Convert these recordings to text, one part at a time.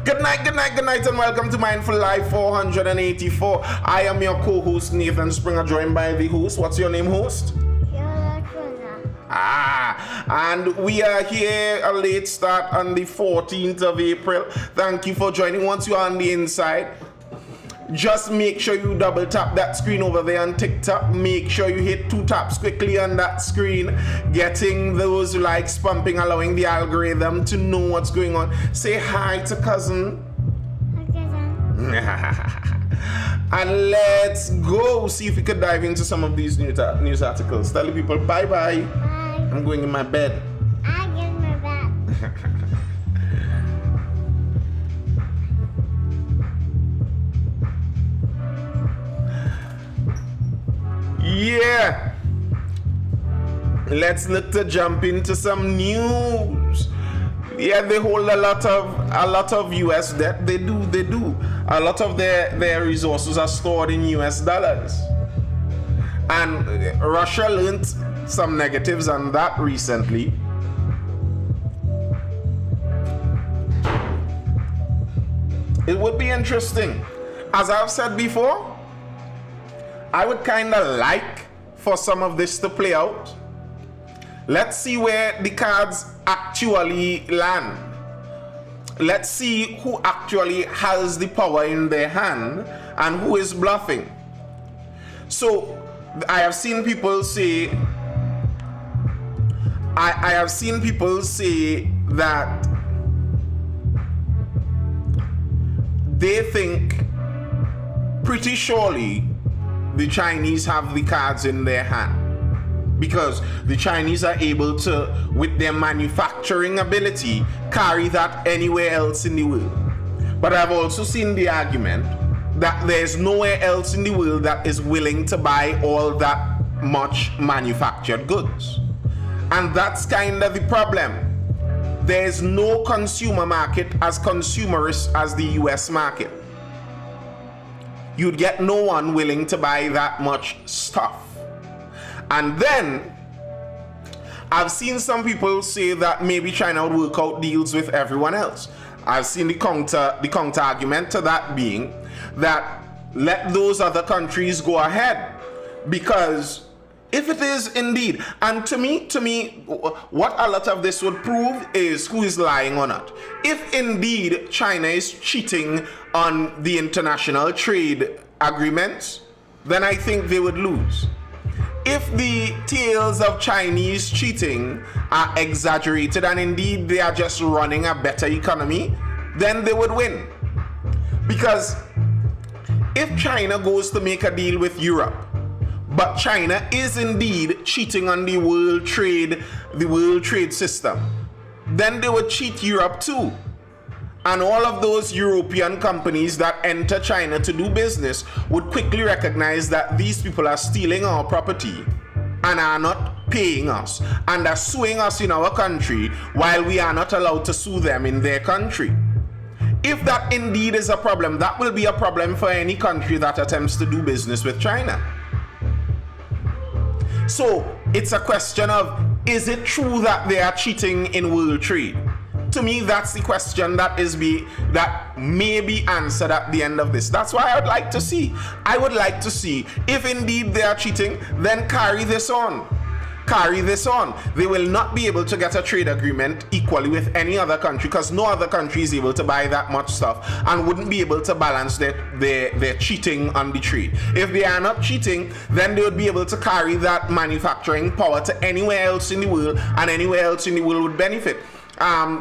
Good night, and welcome to Mindful Live 484. I am your co-host, Nathan Springer, joined by the host. What's your name, host? And we are here, a late start on the 14th of April. Thank you for joining. Once you are on the inside, just make sure you double tap that screen over there on TikTok. Make sure you hit 2 taps quickly on that screen, getting those likes pumping, allowing the algorithm to know what's going on. Say hi to cousin. And let's go see if we could dive into some of these news articles. Tell the people bye-bye. Bye. I'm going in my bed. I get in my bed. Yeah, let's look to jump into some news. Yeah, they hold a lot of US debt. They do. A lot of their resources are stored in US dollars. And Russia learned some negatives on that recently. It would be interesting. As I've said before, I would kind of like for some of this to play out. Let's see where the cards actually land. Let's see who actually has the power in their hand and who is bluffing. So I have seen people say, I have seen people say that they think pretty surely the Chinese have the cards in their hand, because the Chinese are able to, with their manufacturing ability, carry that anywhere else in the world. But I've also seen the argument that there's nowhere else in the world that is willing to buy all that much manufactured goods. And that's kind of the problem. There's no consumer market as consumerist as the US market. You'd get no one willing to buy that much stuff. And then I've seen some people say that maybe China would work out deals with everyone else. I've seen the counter argument to that being that let those other countries go ahead, because if it is indeed, and to me, what a lot of this would prove is who is lying or not. If indeed China is cheating on the international trade agreements, then I think they would lose. If the tales of Chinese cheating are exaggerated and indeed they are just running a better economy, then they would win. Because if China goes to make a deal with Europe, but China is indeed cheating on the world trade system, then they would cheat Europe too. And all of those European companies that enter China to do business would quickly recognize that these people are stealing our property and are not paying us and are suing us in our country while we are not allowed to sue them in their country. If that indeed is a problem, that will be a problem for any country that attempts to do business with China. So it's a question of, is it true that they are cheating in world trade? To me, that's the question that may be answered at the end of this. That's why I would like to see. I would like to see if indeed they are cheating, then carry this on. Carry this on. They will not be able to get a trade agreement equally with any other country, because no other country is able to buy that much stuff and wouldn't be able to balance their cheating on the trade. If they are not cheating, then they would be able to carry that manufacturing power to anywhere else in the world, and anywhere else in the world would benefit.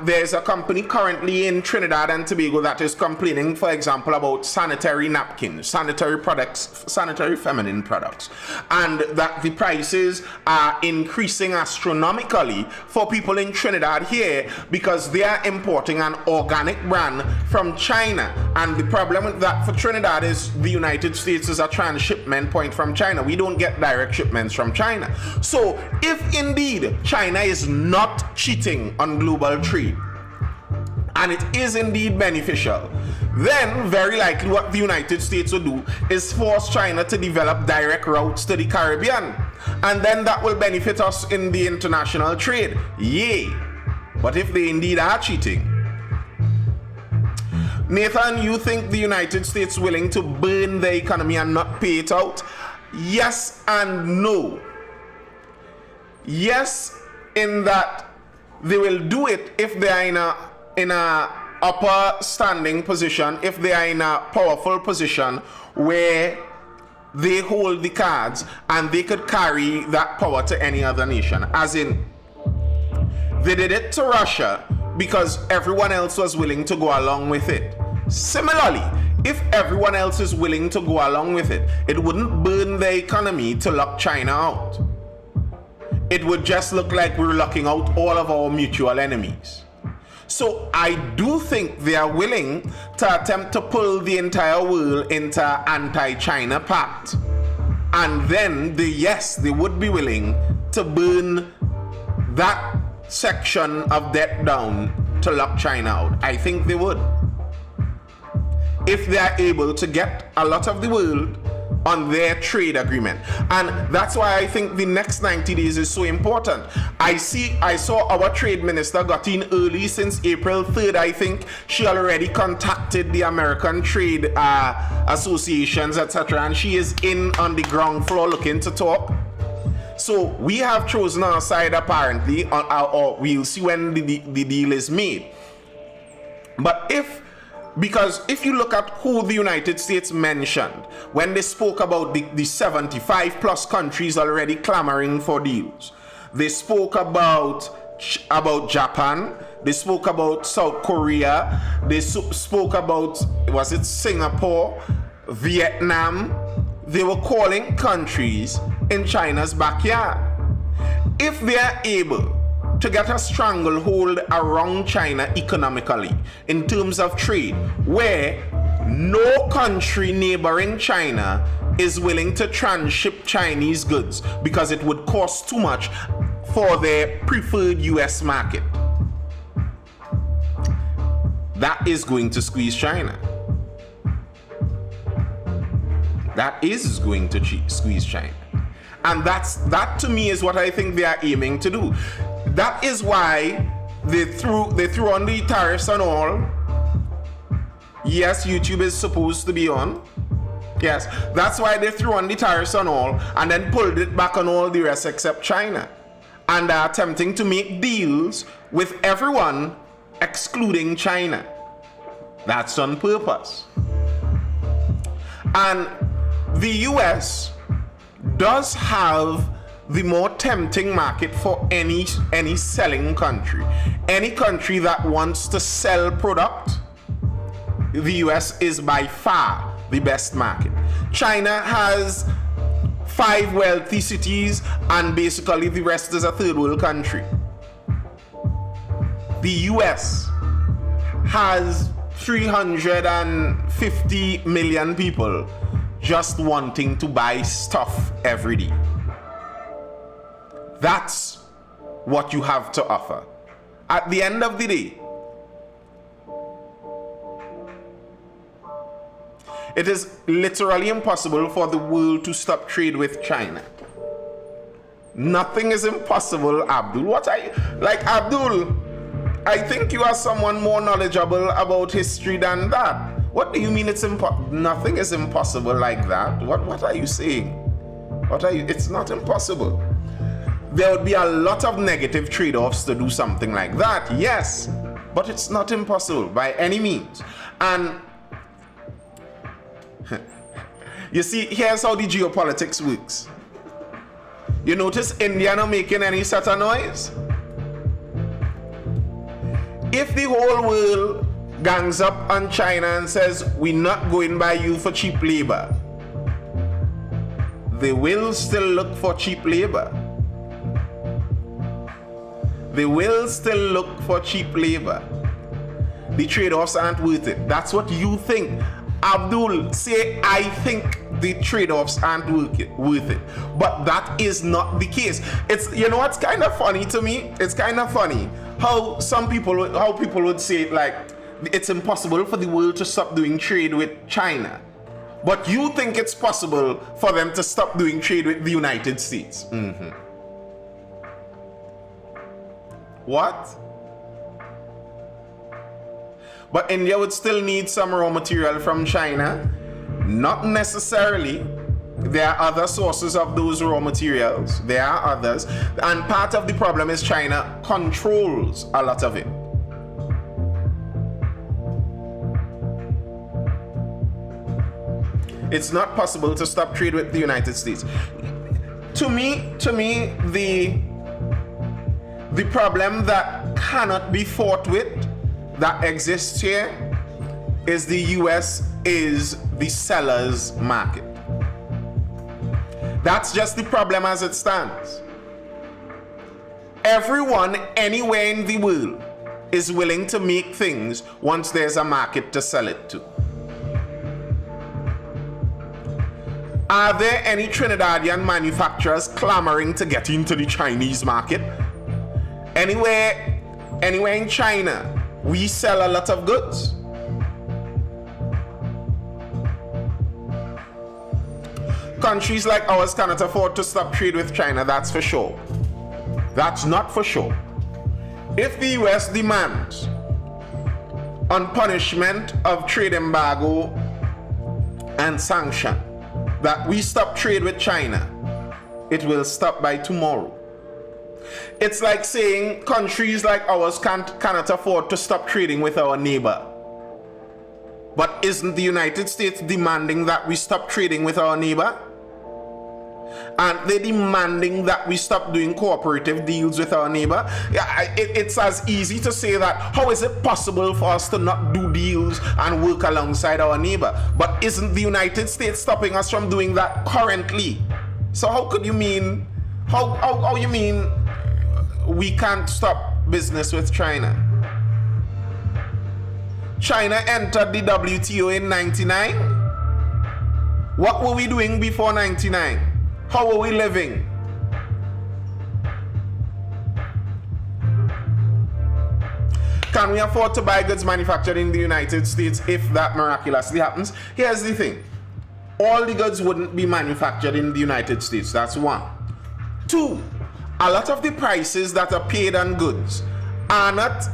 There's a company currently in Trinidad and Tobago that is complaining, for example, about sanitary napkins, sanitary products, sanitary feminine products, and that the prices are increasing astronomically for people in Trinidad here because they are importing an organic brand from China. And the problem with that for Trinidad is the United States is a transshipment point from China. We don't get direct shipments from China. So if indeed China is not cheating on global trade, and it is indeed beneficial, then very likely what the United States will do is force China to develop direct routes to the Caribbean, and then that will benefit us in the international trade. Yay! But if they indeed are cheating, Nathan, you think the United States willing to burn the economy and not pay it out? Yes and no. Yes, in that they will do it if they are in a upper standing position, if they are in a powerful position where they hold the cards and they could carry that power to any other nation. As in, they did it to Russia because everyone else was willing to go along with it. Similarly, if everyone else is willing to go along with it, it wouldn't burn the economy to lock China out. It would just look like we're locking out all of our mutual enemies. So I do think they are willing to attempt to pull the entire world into anti-China pact. And then they would be willing to burn that section of debt down to lock China out. I think they would. If they are able to get a lot of the world on their trade agreement. And that's why I think the next 90 days is so important. I saw our trade minister got in early since April 3rd. I think she already contacted the American trade associations, etc. And she is in on the ground floor looking to talk. So we have chosen our side apparently, or we'll see when the deal is made. But because if you look at who the United States mentioned when they spoke about the 75 plus countries already clamoring for deals, they spoke about Japan, they spoke about South Korea, they spoke about, was it Singapore, Vietnam. They were calling countries in China's backyard. If they are able to get a stranglehold around China economically in terms of trade, where no country neighboring China is willing to transship Chinese goods because it would cost too much for their preferred US market, that is going to squeeze China. That is going to squeeze China. And that to me is what I think they are aiming to do. That is why they threw on the tariffs and all. Yes, YouTube is supposed to be on. Yes, that's why they threw on the tariffs and all and then pulled it back on all the rest except China. And are attempting to make deals with everyone excluding China. That's on purpose. And the US does have the more tempting market for any selling country. Any country that wants to sell product, the US is by far the best market. China has 5 wealthy cities and basically the rest is a third world country. The US has 350 million people just wanting to buy stuff every day. That's what you have to offer. At the end of the day, it is literally impossible for the world to stop trade with China. Nothing is impossible, Abdul. What are you like, Abdul? I think you are someone more knowledgeable about history than that. What do you mean it's impossible? Nothing is impossible like that. What are you saying? It's not impossible. There would be a lot of negative trade-offs to do something like that, yes, but it's not impossible by any means. And you see, here's how the geopolitics works. You notice India not making any sort of noise? If the whole world gangs up on China and says, we're not going by you for cheap labor, they will still look for cheap labor. They will still look for cheap labor. The trade-offs aren't worth it. That's what you think. Abdul, say, I think the trade-offs aren't worth it. But that is not the case. It's, you know what's kind of funny to me? It's kind of funny how people would say it like, it's impossible for the world to stop doing trade with China. But you think it's possible for them to stop doing trade with the United States. Mm-hmm. What? But India would still need some raw material from China. Not necessarily. There are other sources of those raw materials. There are others. And part of the problem is China controls a lot of it. It's not possible to stop trade with the United States. To me, the problem that cannot be fought with, that exists here, is the US is the seller's market. That's just the problem as it stands. Everyone anywhere in the world is willing to make things once there's a market to sell it to. Are there any Trinidadian manufacturers clamoring to get into the Chinese market? Anywhere in China, we sell a lot of goods. Countries like ours cannot afford to stop trade with China, that's for sure. That's not for sure. If the US demands on punishment of trade embargo and sanction that we stop trade with China, it will stop by tomorrow. It's like saying countries like ours cannot afford to stop trading with our neighbor. But isn't the United States demanding that we stop trading with our neighbor? Aren't they demanding that we stop doing cooperative deals with our neighbor? It's as easy to say that, how is it possible for us to not do deals and work alongside our neighbor? But isn't the United States stopping us from doing that currently? So how could you mean, how you mean we can't stop business with China? China entered the WTO in 99. What were we doing before 99? How are we living? Can we afford to buy goods manufactured in the United States if that miraculously happens? Here's the thing. All the goods wouldn't be manufactured in the United States. That's one. Two, a lot of the prices that are paid on goods are not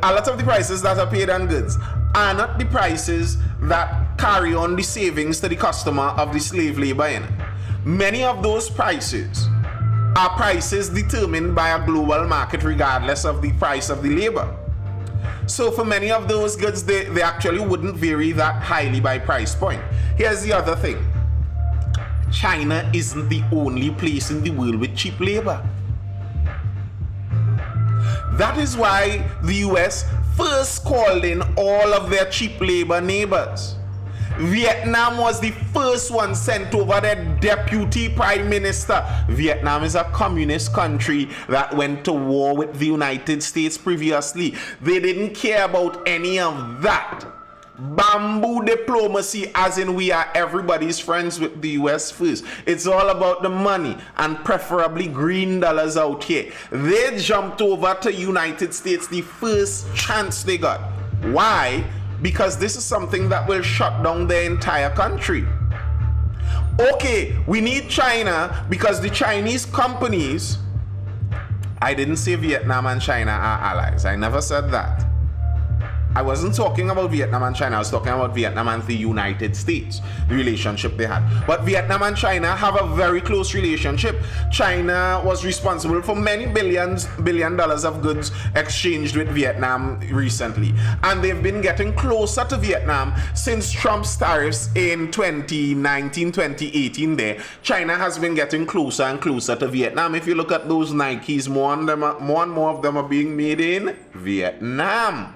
a lot of the prices that are paid on goods are not the prices that carry on the savings to the customer of the slave labor in. Many of those prices are prices determined by a global market regardless of the price of the labor. So for many of those goods, they actually wouldn't vary that highly by price point. Here's the other thing. China isn't the only place in the world with cheap labor. That is why the US first called in all of their cheap labor neighbors. Vietnam was the first one sent over their deputy prime minister. Vietnam is a communist country that went to war with the United States previously. They didn't care about any of that. Bamboo diplomacy, as in we are everybody's friends with the US first. It's all about the money and preferably green dollars out here. They jumped over to United States the first chance they got. Why? Because this is something that will shut down their entire country. Okay, we need China because the Chinese companies, I didn't say Vietnam and China are allies. I never said that. I wasn't talking about Vietnam and China. I was talking about Vietnam and the United States, the relationship they had. But Vietnam and China have a very close relationship. China was responsible for many billion dollars of goods exchanged with Vietnam recently. And they've been getting closer to Vietnam since Trump's tariffs in 2019, 2018 there. China has been getting closer and closer to Vietnam. If you look at those Nikes, more and more of them are being made in Vietnam.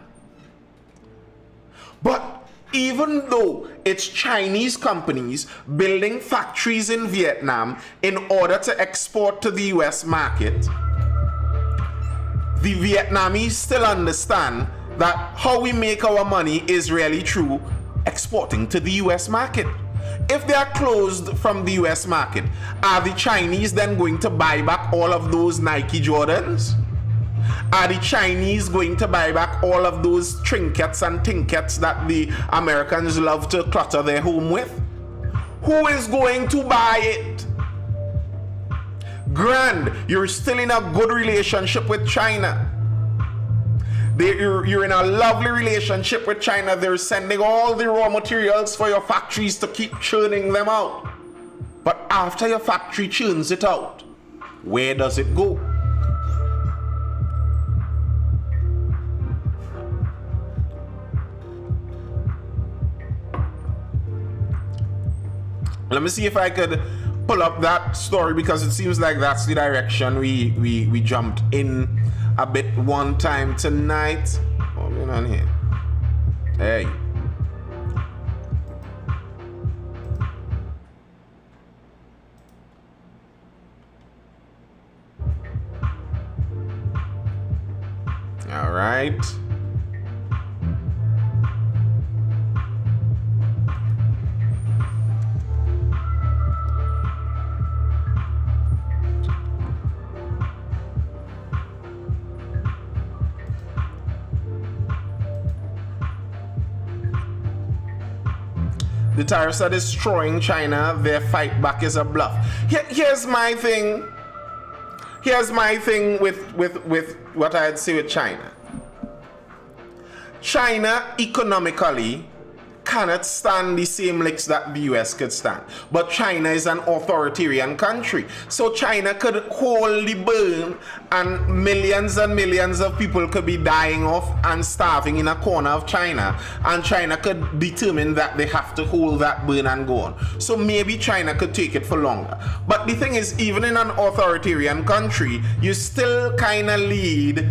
But even though it's Chinese companies building factories in Vietnam in order to export to the US market, the Vietnamese still understand that how we make our money is really through exporting to the US market. If they are closed from the US market, are the Chinese then going to buy back all of those Nike Jordans? Are the Chinese going to buy back all of those trinkets and tinkets that the Americans love to clutter their home with? Who is going to buy it? Grand, you're still in a good relationship with China. You're in a lovely relationship with China. They're sending all the raw materials for your factories to keep churning them out. But after your factory churns it out, where does it go? Let me see if I could pull up that story, because it seems like that's the direction we jumped in a bit one time tonight. What's going on here? Hey. All right. The tariffs are destroying China. Their fight back is a bluff. Here's my thing. Here's my thing with what I'd say with China. China economically cannot stand the same licks that the US could stand. But China is an authoritarian country. So China could hold the burn and millions of people could be dying off and starving in a corner of China. And China could determine that they have to hold that burn and go on. So maybe China could take it for longer. But the thing is, even in an authoritarian country, you still kind of lead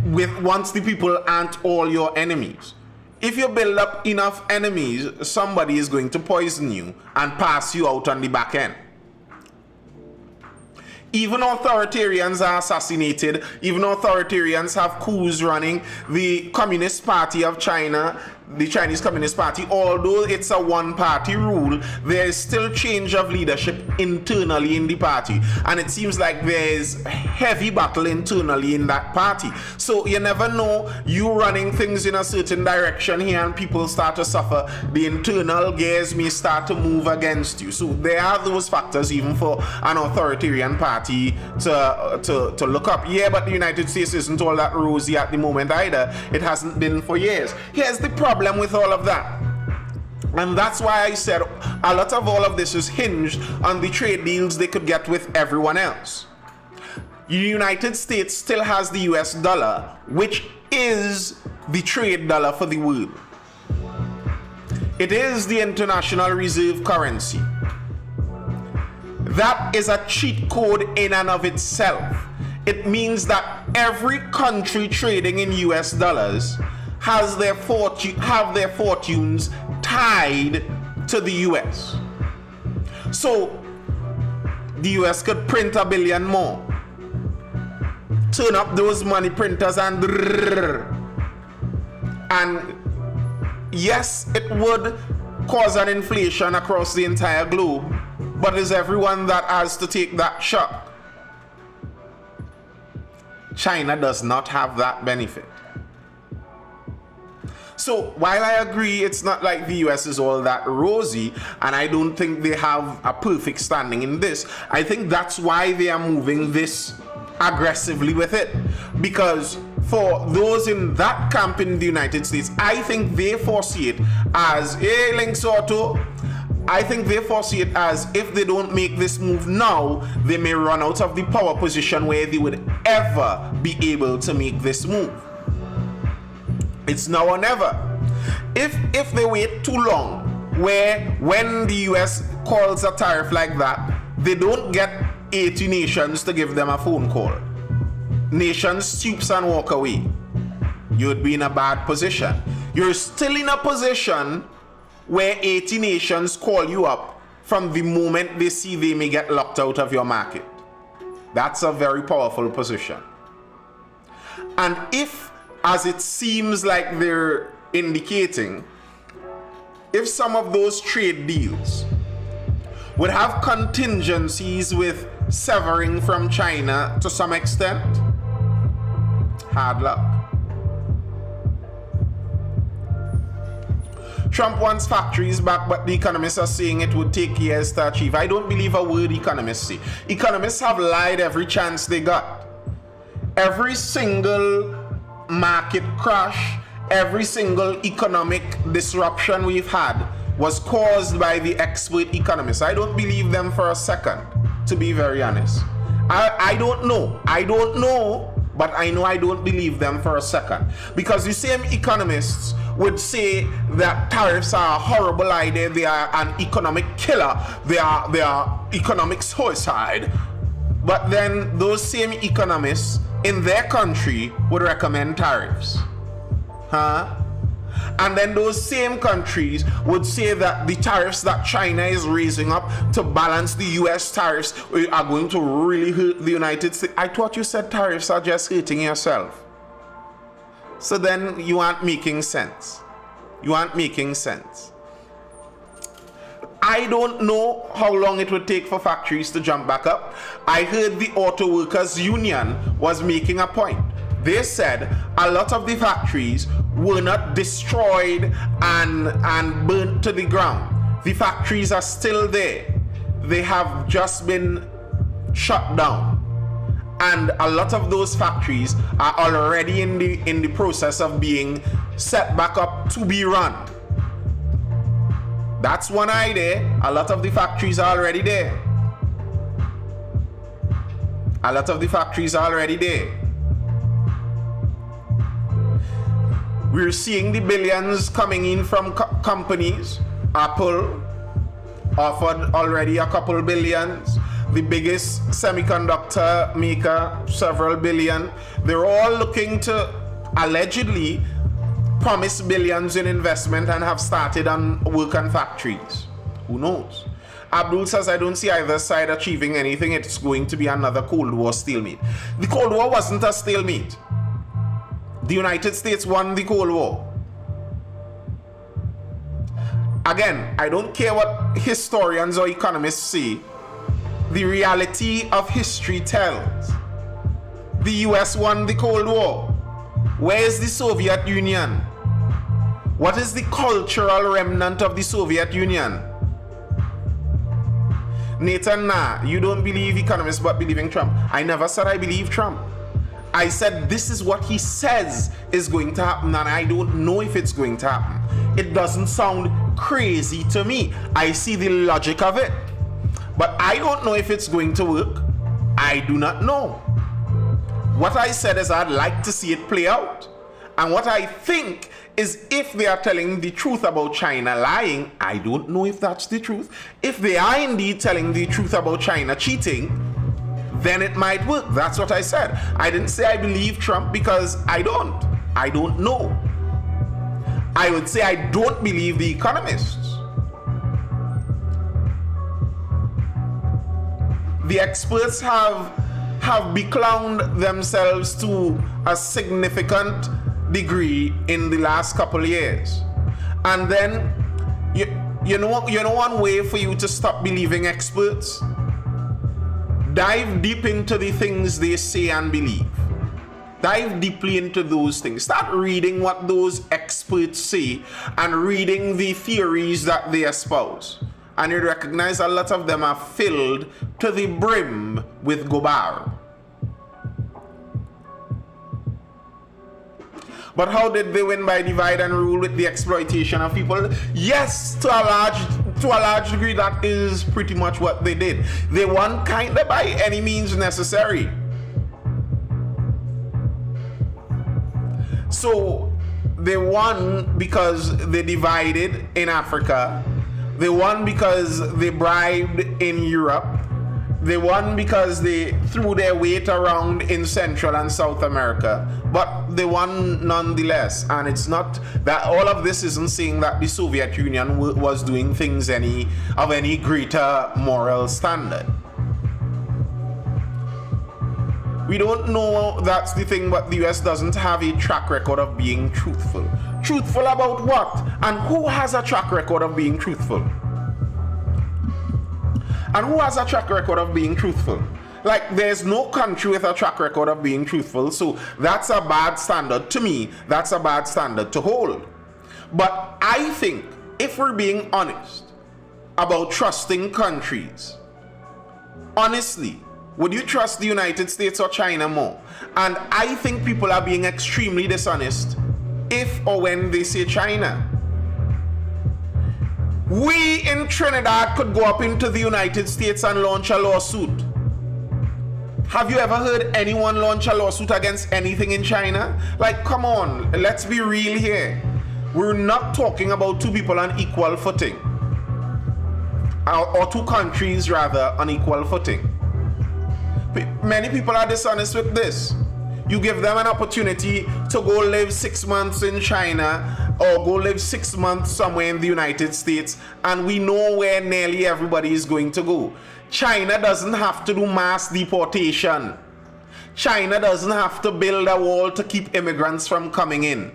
with once the people aren't all your enemies. If you build up enough enemies, somebody is going to poison you and pass you out on the back end. Even authoritarians are assassinated. Even authoritarians have coups running. The Communist Party of China, the Chinese Communist Party, although it's a one-party rule, there is still change of leadership internally in the party. And it seems like there's heavy battle internally in that party. So you never know, you running things in a certain direction here and people start to suffer. The internal gears may start to move against you. So there are those factors even for an authoritarian party to look up. Yeah, but the United States isn't all that rosy at the moment either. It hasn't been for years. Here's the problem with all of that. And that's why I said a lot of all of this is hinged on the trade deals they could get with everyone else. The United States still has the US dollar, which is the trade dollar for the world. It is the international reserve currency. That is a cheat code in and of itself. It means that every country trading in US dollars has their fortunes tied to the US. So the US could print 1 billion more, turn up those money printers and yes, it would cause an inflation across the entire globe, but is everyone that has to take that shock? China does not have that benefit. So while I agree it's not like the US is all that rosy, and I don't think they have a perfect standing in this, I think that's why they are moving this aggressively with it. Because for those in that camp in the United States, I think they foresee it as, hey, Links Auto, I think they foresee it as if they don't make this move now, they may run out of the power position where they would ever be able to make this move. It's now or never. If they wait too long, where when the US calls a tariff like that, they don't get 80 nations to give them a phone call. Nations stoops and walk away. You'd be in a bad position. You're still in a position where 80 nations call you up from the moment they see they may get locked out of your market. That's a very powerful position. And if, as it seems like they're indicating, if some of those trade deals would have contingencies with severing from China to some extent, hard luck. Trump wants factories back, but the economists are saying it would take years to achieve. I don't believe a word economists say. Economists have lied every chance they got. Every single market crash, every single economic disruption we've had was caused by the expert economists. I don't believe them for a second, to be very honest. I don't know. I don't know, but I know I don't believe them for a second. Because the same economists would say that tariffs are a horrible idea, they are an economic killer, they are economic suicide. But then those same economists in their country would recommend tariffs. And then those same countries would say that the tariffs that China is raising up to balance the US tariffs are going to really hurt the United States. I thought you said tariffs are just hurting yourself. So then you aren't making sense. You aren't making sense. I don't know how long it would take for factories to jump back up. I heard the Auto Workers Union was making a point. They said a lot of the factories were not destroyed and burnt to the ground. The factories are still there. They have just been shut down. And a lot of those factories are already in the process of being set back up to be run. That's one idea. A lot of the factories are already there. A lot of the factories are already there. We're seeing the billions coming in from companies. Apple offered already a couple billions. The biggest semiconductor maker, several billion. They're all looking to allegedly promise billions in investment and have started on work on factories. Who knows? Abdul says, I don't see either side achieving anything. It's going to be another Cold War stalemate. The Cold War wasn't a stalemate. The United States won the Cold War. Again, I don't care what historians or economists say. The reality of history tells. The US won the Cold War. Where is the Soviet Union? What is the cultural remnant of the Soviet Union? Nathan, nah, you don't believe economists but believe in Trump. I never said I believe Trump. I said this is what he says is going to happen, and I don't know if it's going to happen. It doesn't sound crazy to me. I see the logic of it. But I don't know if it's going to work. I do not know. What I said is I'd like to see it play out. And what I think is if they are telling the truth about China lying, I don't know if that's the truth. If they are indeed telling the truth about China cheating, then it might work. That's what I said. I didn't say I believe Trump because I don't. I don't know. I would say I don't believe the economists. The experts have beclowned themselves to a significant degree in the last couple of years. And then you know one way for you to stop believing experts? Dive deep into the things they say and believe. Dive deeply into those things. Start reading what those experts say and reading the theories that they espouse. And you recognize a lot of them are filled to the brim with gobar. But how did they win? By divide and rule with the exploitation of people? Yes, to a large degree, that is pretty much what they did. They won kind of by any means necessary. So they won because they divided in Africa. They won because they bribed in Europe. They won because they threw their weight around in Central and South America. But they won nonetheless. And it's not that all of this isn't saying that the Soviet Union was doing things of any greater moral standard. We don't know, that's the thing, but the US doesn't have a track record of being truthful. Truthful about what? And who has a track record of being truthful? And who has a track record of being truthful? Like, there's no country with a track record of being truthful, so that's a bad standard. To me, that's a bad standard to hold. But I think, if we're being honest about trusting countries, honestly, Would you trust the United States or China more? And I think people are being extremely dishonest if or when they say China. We in Trinidad could go up into the United States and launch a lawsuit. Have you ever heard anyone launch a lawsuit against anything in China? Like, come on, let's be real here. We're not talking about two people on equal footing. Or two countries, rather, on equal footing. Many people are dishonest with this. You give them an opportunity to go live 6 months in China or go live 6 months somewhere in the United States, and we know where nearly everybody is going to go. China doesn't have to do mass deportation. China doesn't have to build a wall to keep immigrants from coming in.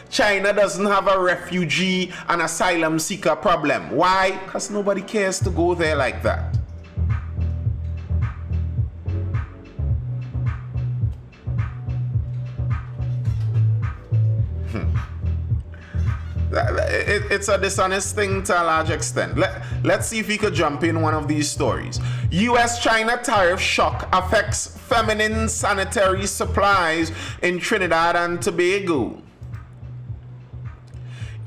China doesn't have a refugee and asylum seeker problem. Why? Because nobody cares to go there like that. It's a dishonest thing to a large extent. Let's see if we could jump in one of these stories. US-China tariff shock affects feminine sanitary supplies in Trinidad and Tobago.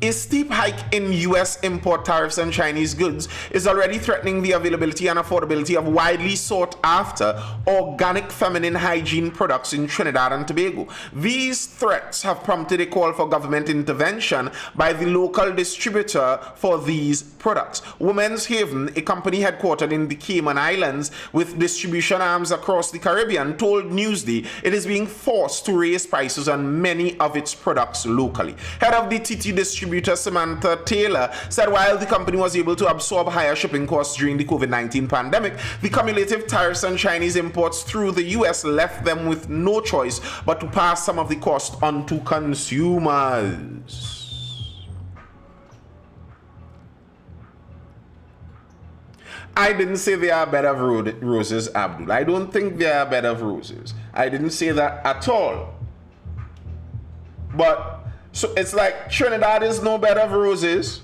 A steep hike in US import tariffs on Chinese goods is already threatening the availability and affordability of widely sought after organic feminine hygiene products in Trinidad and Tobago. These threats have prompted a call for government intervention by the local distributor for these products. Women's Haven, a company headquartered in the Cayman Islands with distribution arms across the Caribbean, told Newsday it is being forced to raise prices on many of its products locally. Head of the TT distributor Samantha Taylor said while the company was able to absorb higher shipping costs during the COVID-19 pandemic, the cumulative tariffs on Chinese imports through the US left them with no choice but to pass some of the cost on to consumers. I didn't say they are bed of roses, Abdul. I don't think they are bed of roses. I didn't say that at all. But so it's like Trinidad is no bed of roses,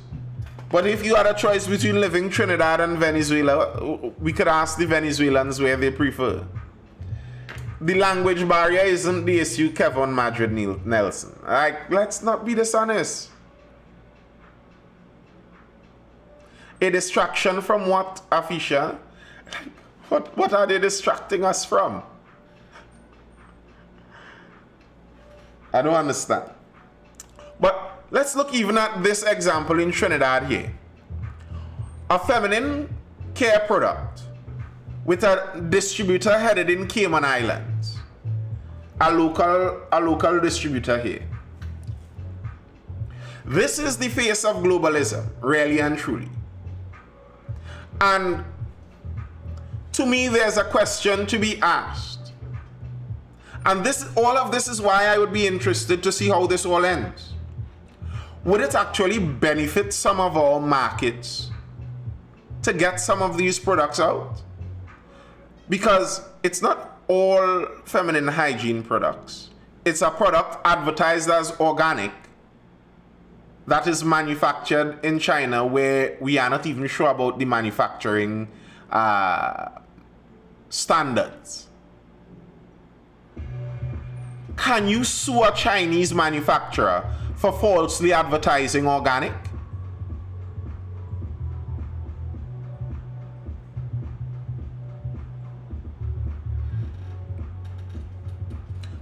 but if you had a choice between living Trinidad and Venezuela, we could ask the Venezuelans where they prefer. The language barrier isn't the issue, Kevin Madrid Nelson. Like, let's not be dishonest. A distraction from what, Afisha? What are they distracting us from? I don't understand. But let's look even at this example in Trinidad here. A feminine care product with a distributor headed in Cayman Islands. A local distributor here. This is the face of globalism, really and truly. And to me, there's a question to be asked. And all of this is why I would be interested to see how this all ends. Would it actually benefit some of our markets to get some of these products out? Because it's not all feminine hygiene products. It's a product advertised as organic that is manufactured in China where we are not even sure about the manufacturing standards. Can you sue a Chinese manufacturer for falsely advertising organic?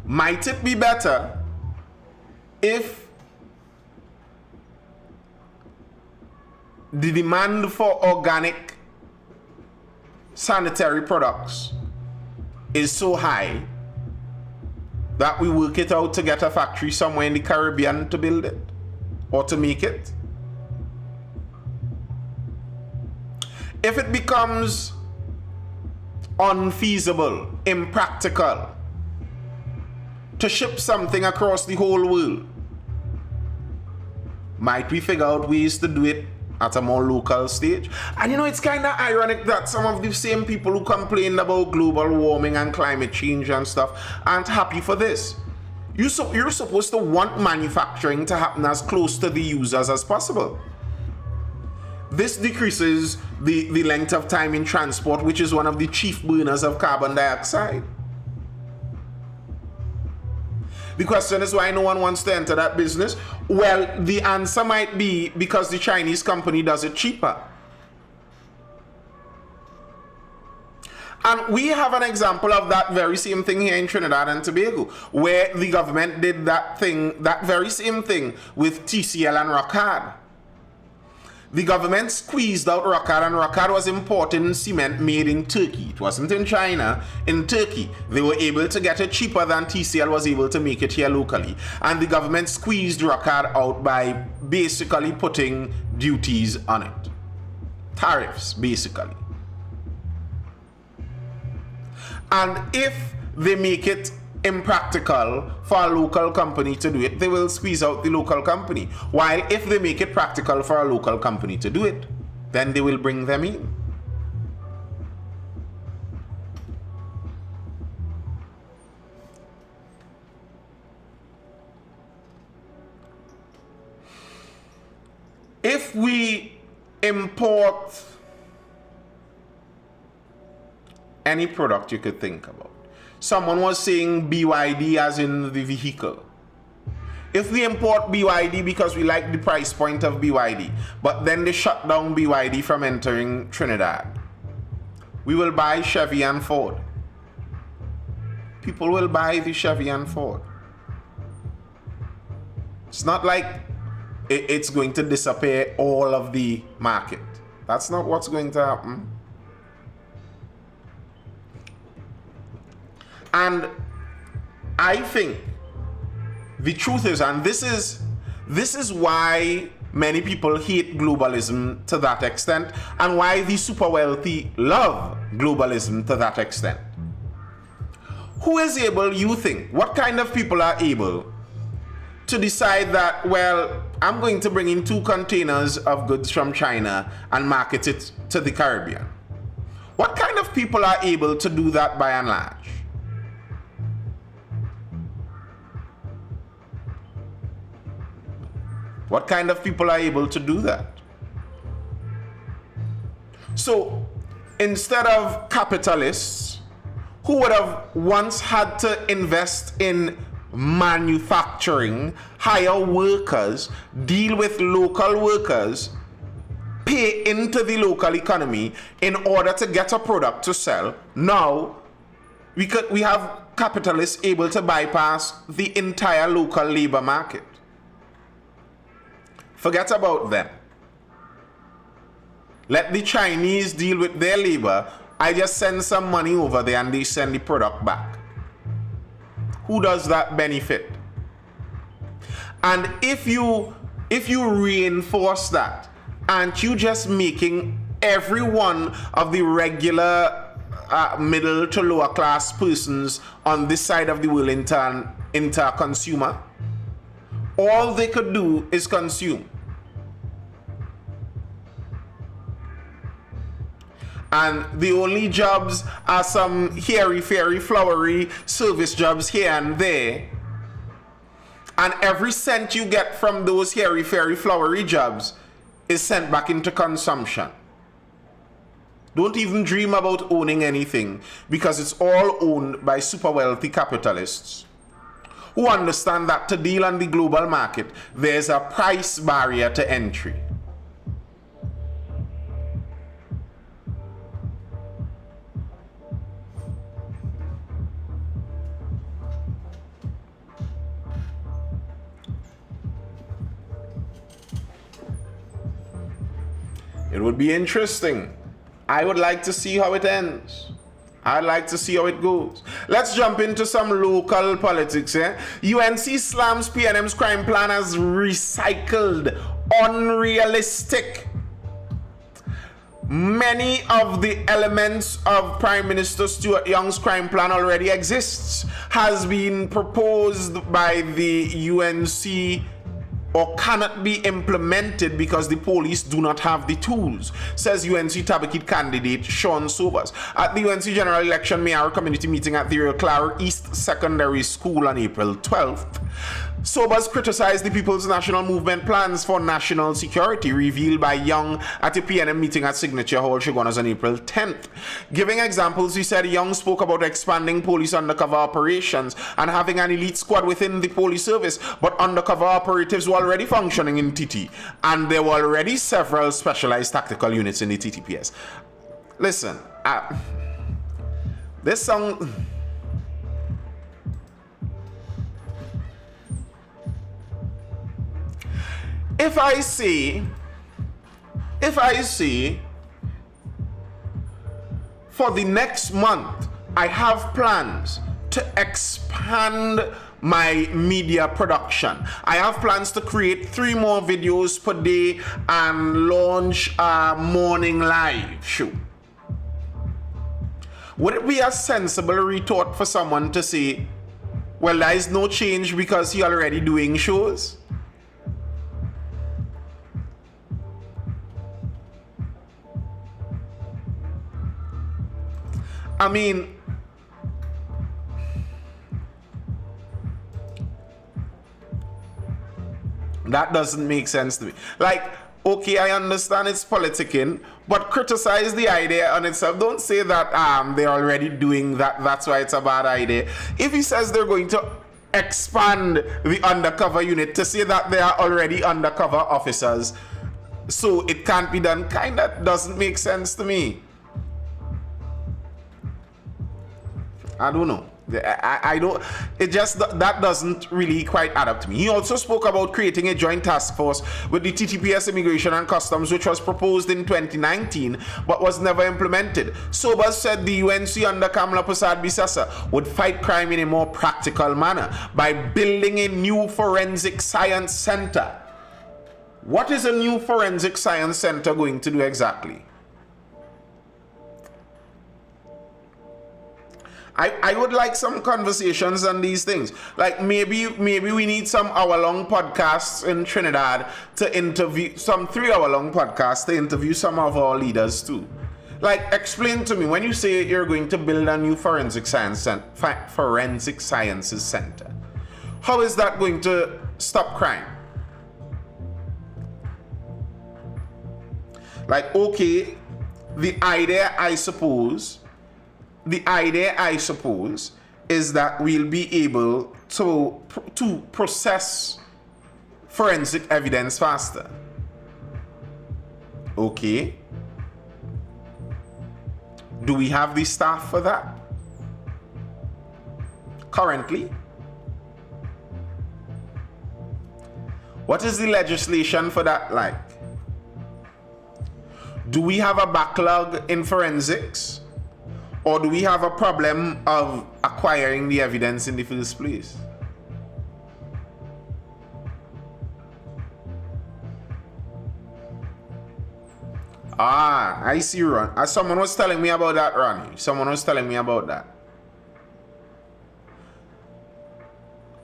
Might it be better if the demand for organic sanitary products is so high that we work it out to get a factory somewhere in the Caribbean to build it or to make it? If it becomes unfeasible, impractical to ship something across the whole world, might we figure out ways to do it at a more local stage? And you know, it's kind of ironic that some of the same people who complained about global warming and climate change and stuff aren't happy for this. You're supposed to want manufacturing to happen as close to the users as possible. This decreases the length of time in transport, which is one of the chief burners of carbon dioxide. The question is why no one wants to enter that business. Well, the answer might be because the Chinese company does it cheaper. And we have an example of that very same thing here in Trinidad and Tobago, where the government did that very same thing with TCL and Rockard. The government squeezed out Rockard, and Rockard was importing cement made in Turkey. It wasn't in China, in Turkey. They were able to get it cheaper than TCL was able to make it here locally. And the government squeezed Rockard out by basically putting duties on it. Tariffs, basically. And if they make it impractical for a local company to do it, they will squeeze out the local company. While if they make it practical for a local company to do it, then they will bring them in. If we import any product you could think about. Someone was saying BYD as in the vehicle. If we import BYD because we like the price point of BYD, but then they shut down BYD from entering Trinidad, we will buy Chevy and Ford. People will buy the Chevy and Ford. It's not like it's going to disappear all of the market. That's not what's going to happen. And I think the truth is, and this is why many people hate globalism to that extent, and why the super wealthy love globalism to that extent. Who is able, you think, what kind of people are able to decide that, well, I'm going to bring in 2 containers of goods from China and market it to the Caribbean? What kind of people are able to do that by and large? What kind of people are able to do that? So, instead of capitalists who would have once had to invest in manufacturing, hire workers, deal with local workers, pay into the local economy in order to get a product to sell, now we have capitalists able to bypass the entire local labor market. Forget about them. Let the Chinese deal with their labor. I just send some money over there and they send the product back. Who does that benefit? And if you reinforce that, aren't you just making every one of the regular middle to lower class persons on this side of the world into a consumer? All they could do is consume. And the only jobs are some hairy-fairy, flowery service jobs here and there. And every cent you get from those hairy-fairy, flowery jobs is sent back into consumption. Don't even dream about owning anything, because it's all owned by super wealthy capitalists who understand that to deal on the global market, there's a price barrier to entry. It would be interesting. I would like to see how it ends. I'd like to see how it goes. Let's jump into some local politics. UNC slams PNM's crime plan as recycled, unrealistic. Many of the elements of Prime Minister Stuart Young's crime plan already exists, has been proposed by the UNC or cannot be implemented because the police do not have the tools, says UNC Tabakit candidate Sean Sobers at the UNC General Election Mayoral Community Meeting at the Eau Claire East Secondary School on April 12th. Sobers criticized the People's National Movement plans for national security revealed by Young at a PNM meeting at Signature Hall, Shogunas on April 10th. Giving examples, he said Young spoke about expanding police undercover operations and having an elite squad within the police service, but undercover operatives were already functioning in TT, and there were already several specialized tactical units in the TTPS. Listen, this song... If I see for the next month, I have plans to expand my media production. I have plans to create 3 more videos per day and launch a morning live show. Would it be a sensible retort for someone to say, well, there is no change because you're already doing shows? I mean, that doesn't make sense to me. Like, okay, I understand it's politicking, but criticize the idea on itself. Don't say that they're already doing that, that's why it's a bad idea. If he says they're going to expand the undercover unit, to say that they are already undercover officers, so it can't be done, kind of doesn't make sense to me. I don't know. I don't, it just, that doesn't really quite add up to me. He also spoke about creating a joint task force with the TTPS Immigration and Customs, which was proposed in 2019 but was never implemented. Sobers said the UNC under Kamala Prasad Bisasa would fight crime in a more practical manner by building a new forensic science center. What is a new forensic science center going to do exactly? I would like some conversations on these things. Like maybe we need some hour-long podcasts in Trinidad to interview, some 3-hour-long podcasts to interview some of our leaders too. Like, explain to me, when you say you're going to build a new forensic sciences center, how is that going to stop crime? Like, okay, the idea I suppose is that we'll be able to process forensic evidence faster. Okay. Do we have the staff for that? Currently? What is the legislation for that like? Do we have a backlog in forensics? Or do we have a problem of acquiring the evidence in the first place? Ah, I see, Ron. Someone was telling me about that, Ronnie. Someone was telling me about that.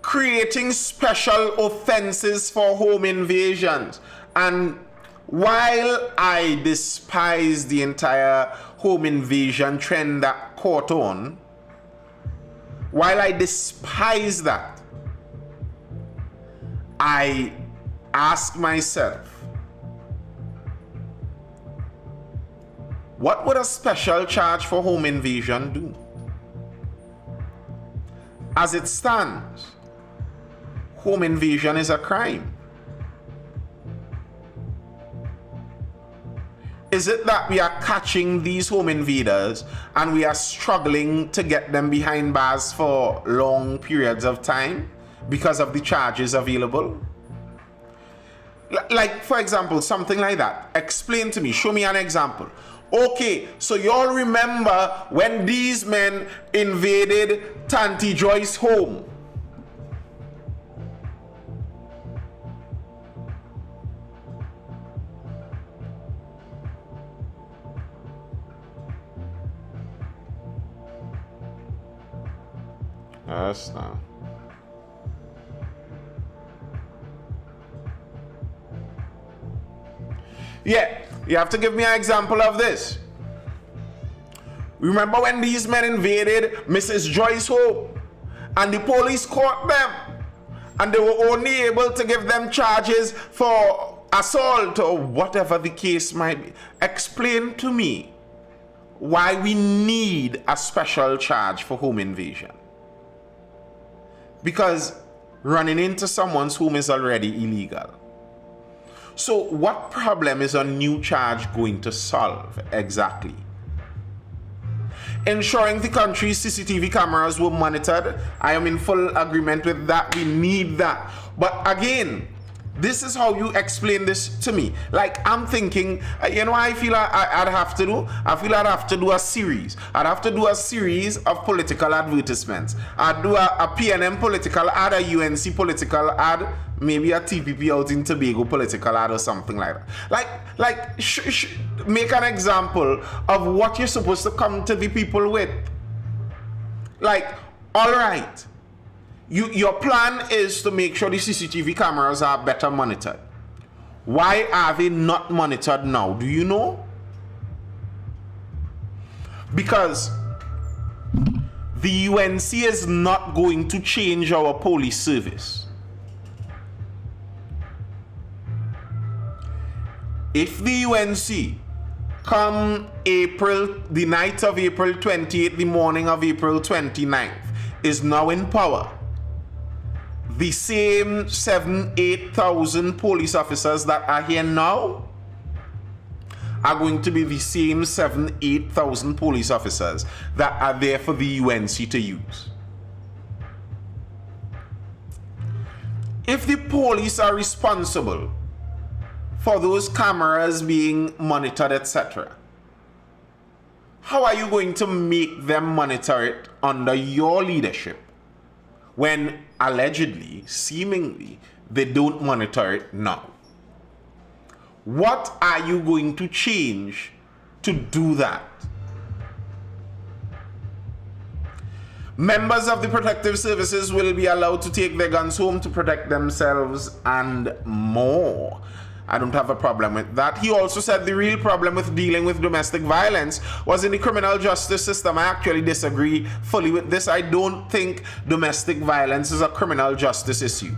Creating special offenses for home invasions. And while I despise the entire home invasion trend that caught on, while I despise that, I ask myself, what would a special charge for home invasion do? As it stands, home invasion is a crime. Is it that we are catching these home invaders and we are struggling to get them behind bars for long periods of time because of the charges available? Like, for example, something like that. Explain to me, show me an example. Okay, so you all remember when these men invaded Tanti Joy's home. Yes, no. Yeah, you have to give me an example of this. Remember when these men invaded Mrs. Joy's home and the police caught them and they were only able to give them charges for assault or whatever the case might be. Explain to me why we need a special charge for home invasion. Because running into someone's home is already illegal. So what problem is a new charge going to solve exactly? Ensuring the country's CCTV cameras were monitored, I am in full agreement with that. We need that. But again, this is how you explain this to me. Like, I'm thinking, you know what I feel I'd have to do? I feel I'd have to do a series. I'd have to do a series of political advertisements. I'd do a PNM political ad, a UNC political ad, maybe a TPP out in Tobago political ad or something like that. Make an example of what you're supposed to come to the people with. Like, all right. Your plan is to make sure the CCTV cameras are better monitored. Why are they not monitored now? Do you know? Because the UNC is not going to change our police service. If the UNC come the night of April 28th, the morning of April 29th, is now in power, the same 8,000 police officers that are here now are going to be the same 8,000 police officers that are there for the UNC to use. If the police are responsible for those cameras being monitored, etc., how are you going to make them monitor it under your leadership when allegedly, seemingly, they don't monitor it now? What are you going to change to do that? Members of the protective services will be allowed to take their guns home to protect themselves and more. I don't have a problem with that. He also said the real problem with dealing with domestic violence was in the criminal justice system. I actually disagree fully with this. I don't think domestic violence is a criminal justice issue.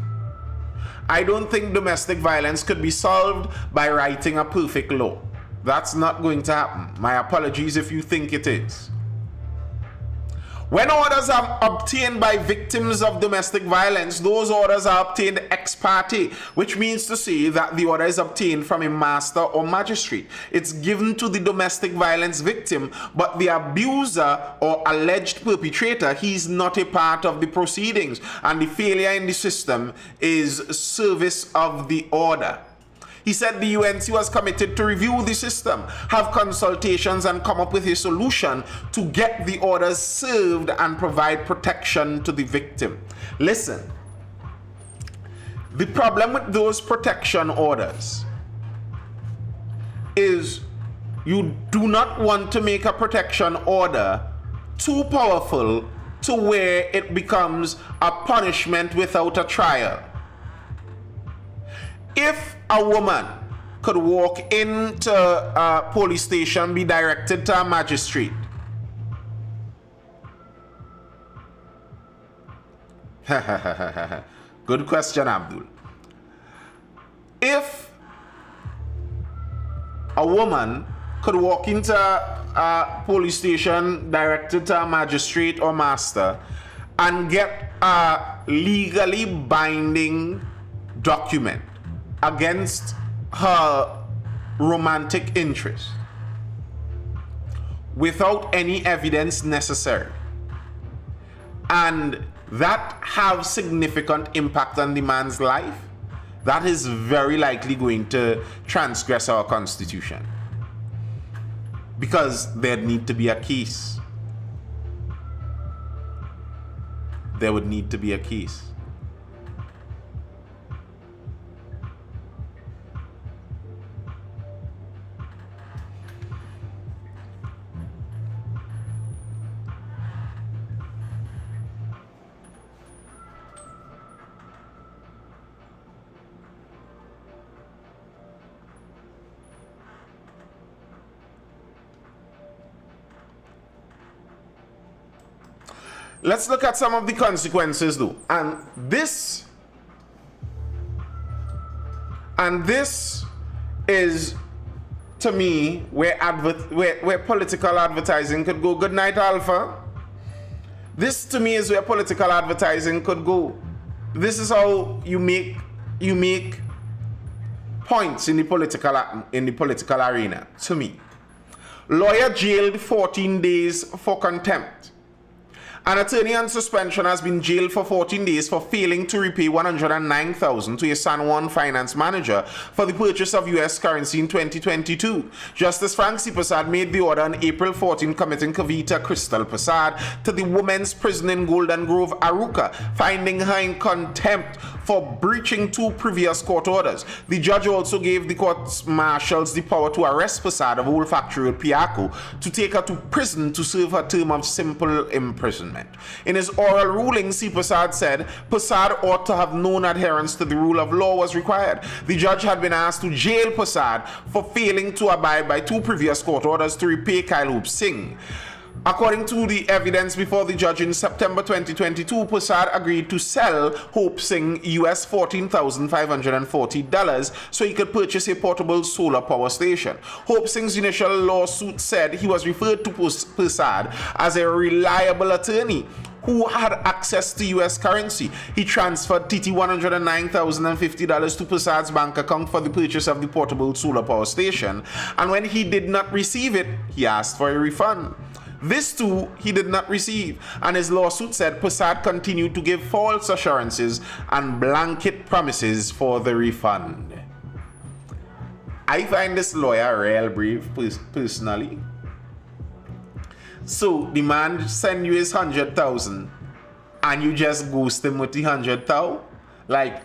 I don't think domestic violence could be solved by writing a perfect law. That's not going to happen. My apologies if you think it is. When orders are obtained by victims of domestic violence, those orders are obtained ex parte, which means to say that the order is obtained from a master or magistrate. It's given to the domestic violence victim, but the abuser or alleged perpetrator, he's not a part of the proceedings, and the failure in the system is service of the order. He said the UNC was committed to review the system, have consultations, and come up with a solution to get the orders served and provide protection to the victim. Listen, the problem with those protection orders is you do not want to make a protection order too powerful to where it becomes a punishment without a trial. If a woman could walk into a police station, be directed to a magistrate, good question, Abdul. If a woman could walk into a police station, directed to a magistrate or master, and get a legally binding document against her romantic interest without any evidence necessary, and that have significant impact on the man's life, that is very likely going to transgress our constitution, because there'd need to be a case. There would need to be a case. Let's look at some of the consequences though. And this And this is, to me, where political advertising could go. Good night, Alpha. This, to me, is where political advertising could go. This is how you make points in the political arena, to me. Lawyer jailed 14 days for contempt. An attorney on suspension has been jailed for 14 days for failing to repay $109,000 to a San Juan finance manager for the purchase of U.S. currency in 2022. Justice Frank C. Prasad made the order on April 14, committing Kavita Crystal Prasad to the women's prison in Golden Grove, Aruca, finding her in contempt for breaching 2 previous court orders. The judge also gave the court marshals the power to arrest Prasad of Olfactory Road, Piaco, to take her to prison to serve her term of simple imprisonment. In his oral ruling, C. Prasad said Prasad ought to have known adherence to the rule of law was required. The judge had been asked to jail Prasad for failing to abide by 2 previous court orders to repay Kyle Hoop Singh. According to the evidence before the judge in September 2022, Prasad agreed to sell Hope Singh US $14,540 so he could purchase a portable solar power station. Hope Singh's initial lawsuit said he was referred to Prasad as a reliable attorney who had access to US currency. He transferred TT $109,050 to Prasad's bank account for the purchase of the portable solar power station, and when he did not receive it, he asked for a refund. This too he did not receive, and his lawsuit said Prasad continued to give false assurances and blanket promises for the refund. I find this lawyer real brave, personally. So the man send you his 100,000 and you just ghost him with the 100,000? Like,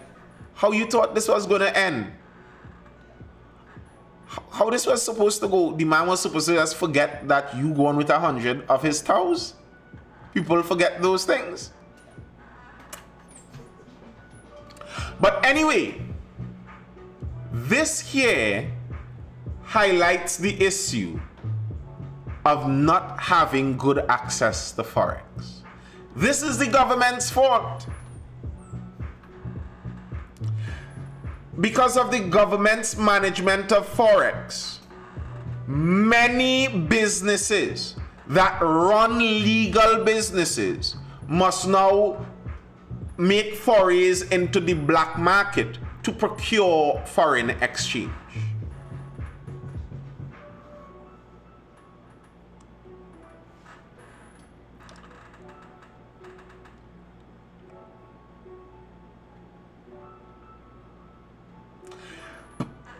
how you thought this was gonna end? How this was supposed to go? The man was supposed to just forget that you go on with 100 of his thousands. People forget those things. But anyway, this here highlights the issue of not having good access to Forex. This is the government's fault. Because of the government's management of Forex, many businesses that run legal businesses must now make forays into the black market to procure foreign exchange.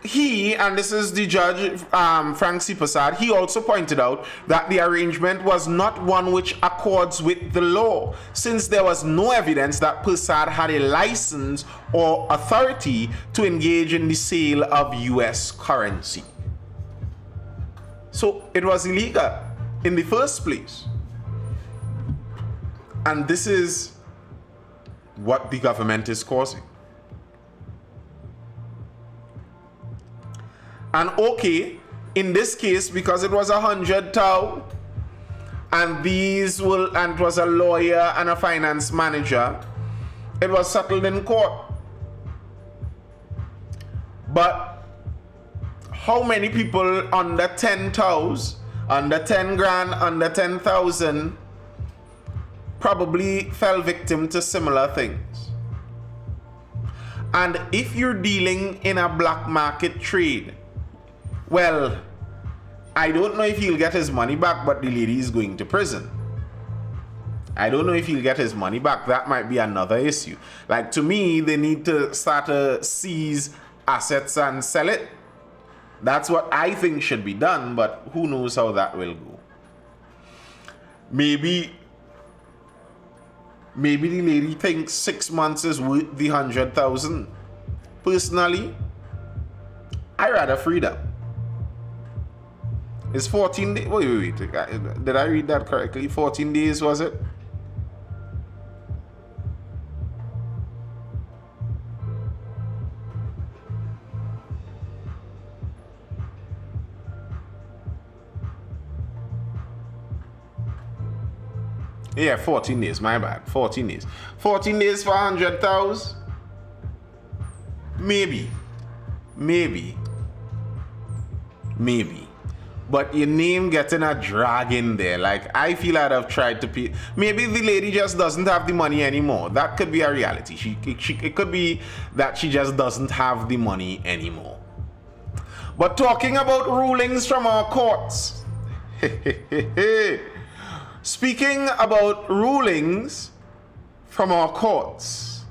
He, and this is the judge, Frank C. Prasad, he also pointed out that the arrangement was not one which accords with the law, since there was no evidence that Prasad had a license or authority to engage in the sale of US currency. So it was illegal in the first place. And this is what the government is causing. And okay, in this case, because it was 100,000 and it was a lawyer and a finance manager, it was settled in court. But how many people under 10,000, under 10 grand, under 10,000 probably fell victim to similar things? And if you're dealing in a black market trade, well, I don't know if he'll get his money back, but the lady is going to prison. I don't know if he'll get his money back. That might be another issue. Like, to me, they need to start to seize assets and sell it. That's what I think should be done, but who knows how that will go. Maybe the lady thinks 6 months is worth the 100,000. Personally, I rather freedom. It's 14 days. Wait. Did I read that correctly? 14 days, was it? Yeah, 14 days. My bad. 14 days. 14 days for 100,000? Maybe. Maybe. But your name getting a drag in there. Like, I feel I'd have tried to pay. Maybe the lady just doesn't have the money anymore. That could be a reality. It could be that she just doesn't have the money anymore. But talking about rulings from our courts. Speaking about rulings from our courts.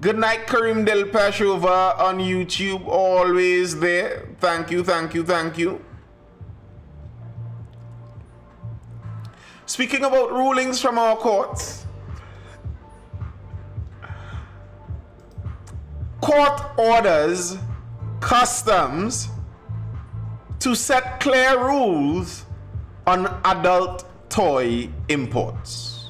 Good night, Karim Del Pashova on YouTube. Always there. Thank you. Speaking about rulings from our courts. Court orders customs to set clear rules on adult toy imports.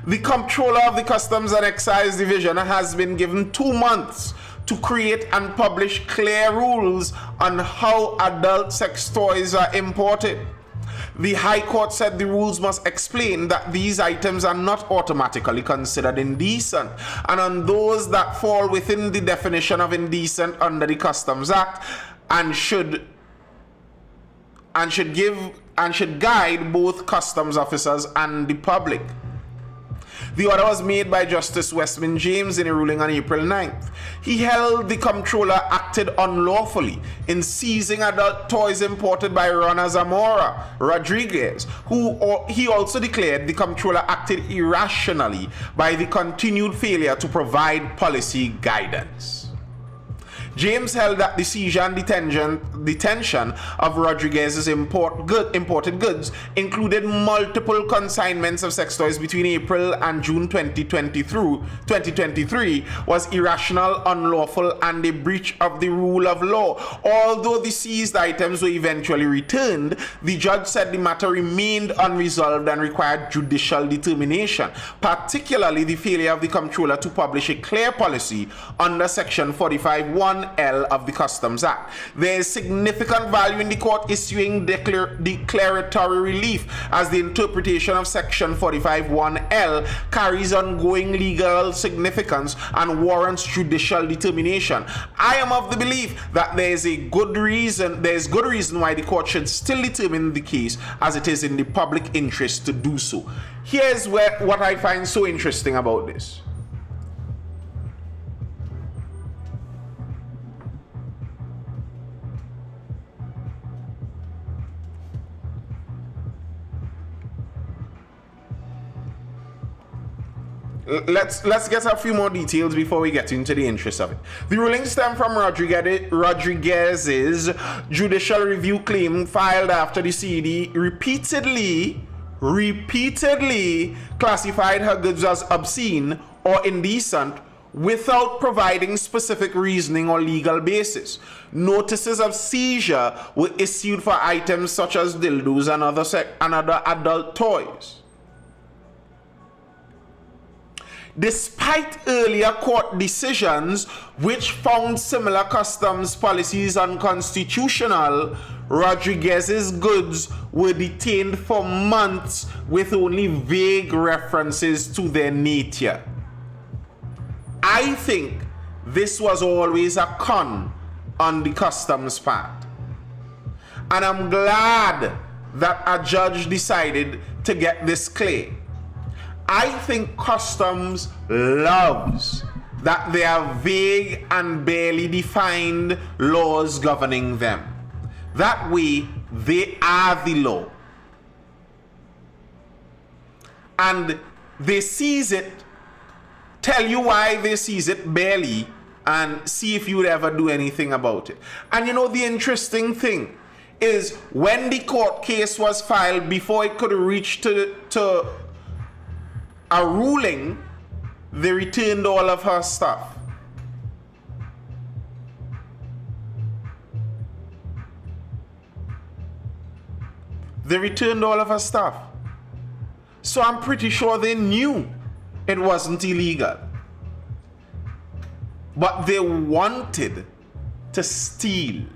The Comptroller of the Customs and Excise Division has been given 2 months to create and publish clear rules on how adult sex toys are imported. The High Court said the rules must explain that these items are not automatically considered indecent, and on those that fall within the definition of indecent under the Customs Act and should guide both customs officers and the public. The order was made by Justice Westman James in a ruling on April 9th. He held the comptroller acted unlawfully in seizing adult toys imported by Rona Zamora Rodriguez, he also declared the comptroller acted irrationally by the continued failure to provide policy guidance. James held that the seizure and detention of Rodriguez's imported goods included multiple consignments of sex toys between April and June 2023 was irrational, unlawful, and a breach of the rule of law. Although the seized items were eventually returned, the judge said the matter remained unresolved and required judicial determination, particularly the failure of the comptroller to publish a clear policy under Section 45(1) L of the Customs Act. There is significant value in the court issuing declaratory relief, as the interpretation of Section 45(1) L carries ongoing legal significance and warrants judicial determination. I am of the belief that there is good reason why the court should still determine the case, as it is in the public interest to do so. Here's what I find so interesting about this. Let's get a few more details before we get into the interest of it. The ruling stemmed from Rodriguez's judicial review claim filed after the CD repeatedly classified her goods as obscene or indecent without providing specific reasoning or legal basis. Notices of seizure were issued for items such as dildos and other adult toys. Despite earlier court decisions which found similar customs policies unconstitutional, Rodriguez's goods were detained for months with only vague references to their nature. I think this was always a con on the customs part. And I'm glad that a judge decided to get this clear. I think customs loves that there are vague and barely defined laws governing them. That way, they are the law. And they seize it, tell you why they seize it barely, and see if you would ever do anything about it. And you know, the interesting thing is when the court case was filed, before it could reach to a ruling, they returned all of her stuff. They returned all of her stuff. So I'm pretty sure they knew it wasn't illegal. But they wanted to steal.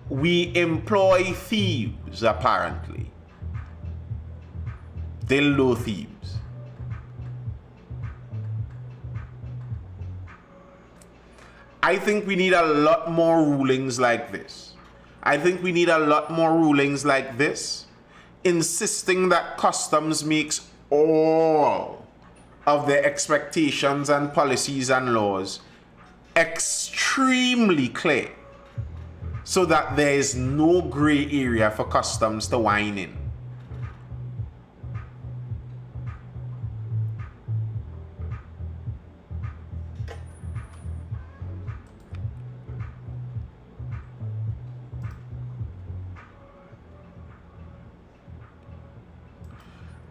We employ thieves, apparently. Dildo thieves. I think we need a lot more rulings like this. I think we need a lot more rulings like this, insisting that customs makes all of their expectations and policies and laws extremely clear so that there is no gray area for customs to whine in.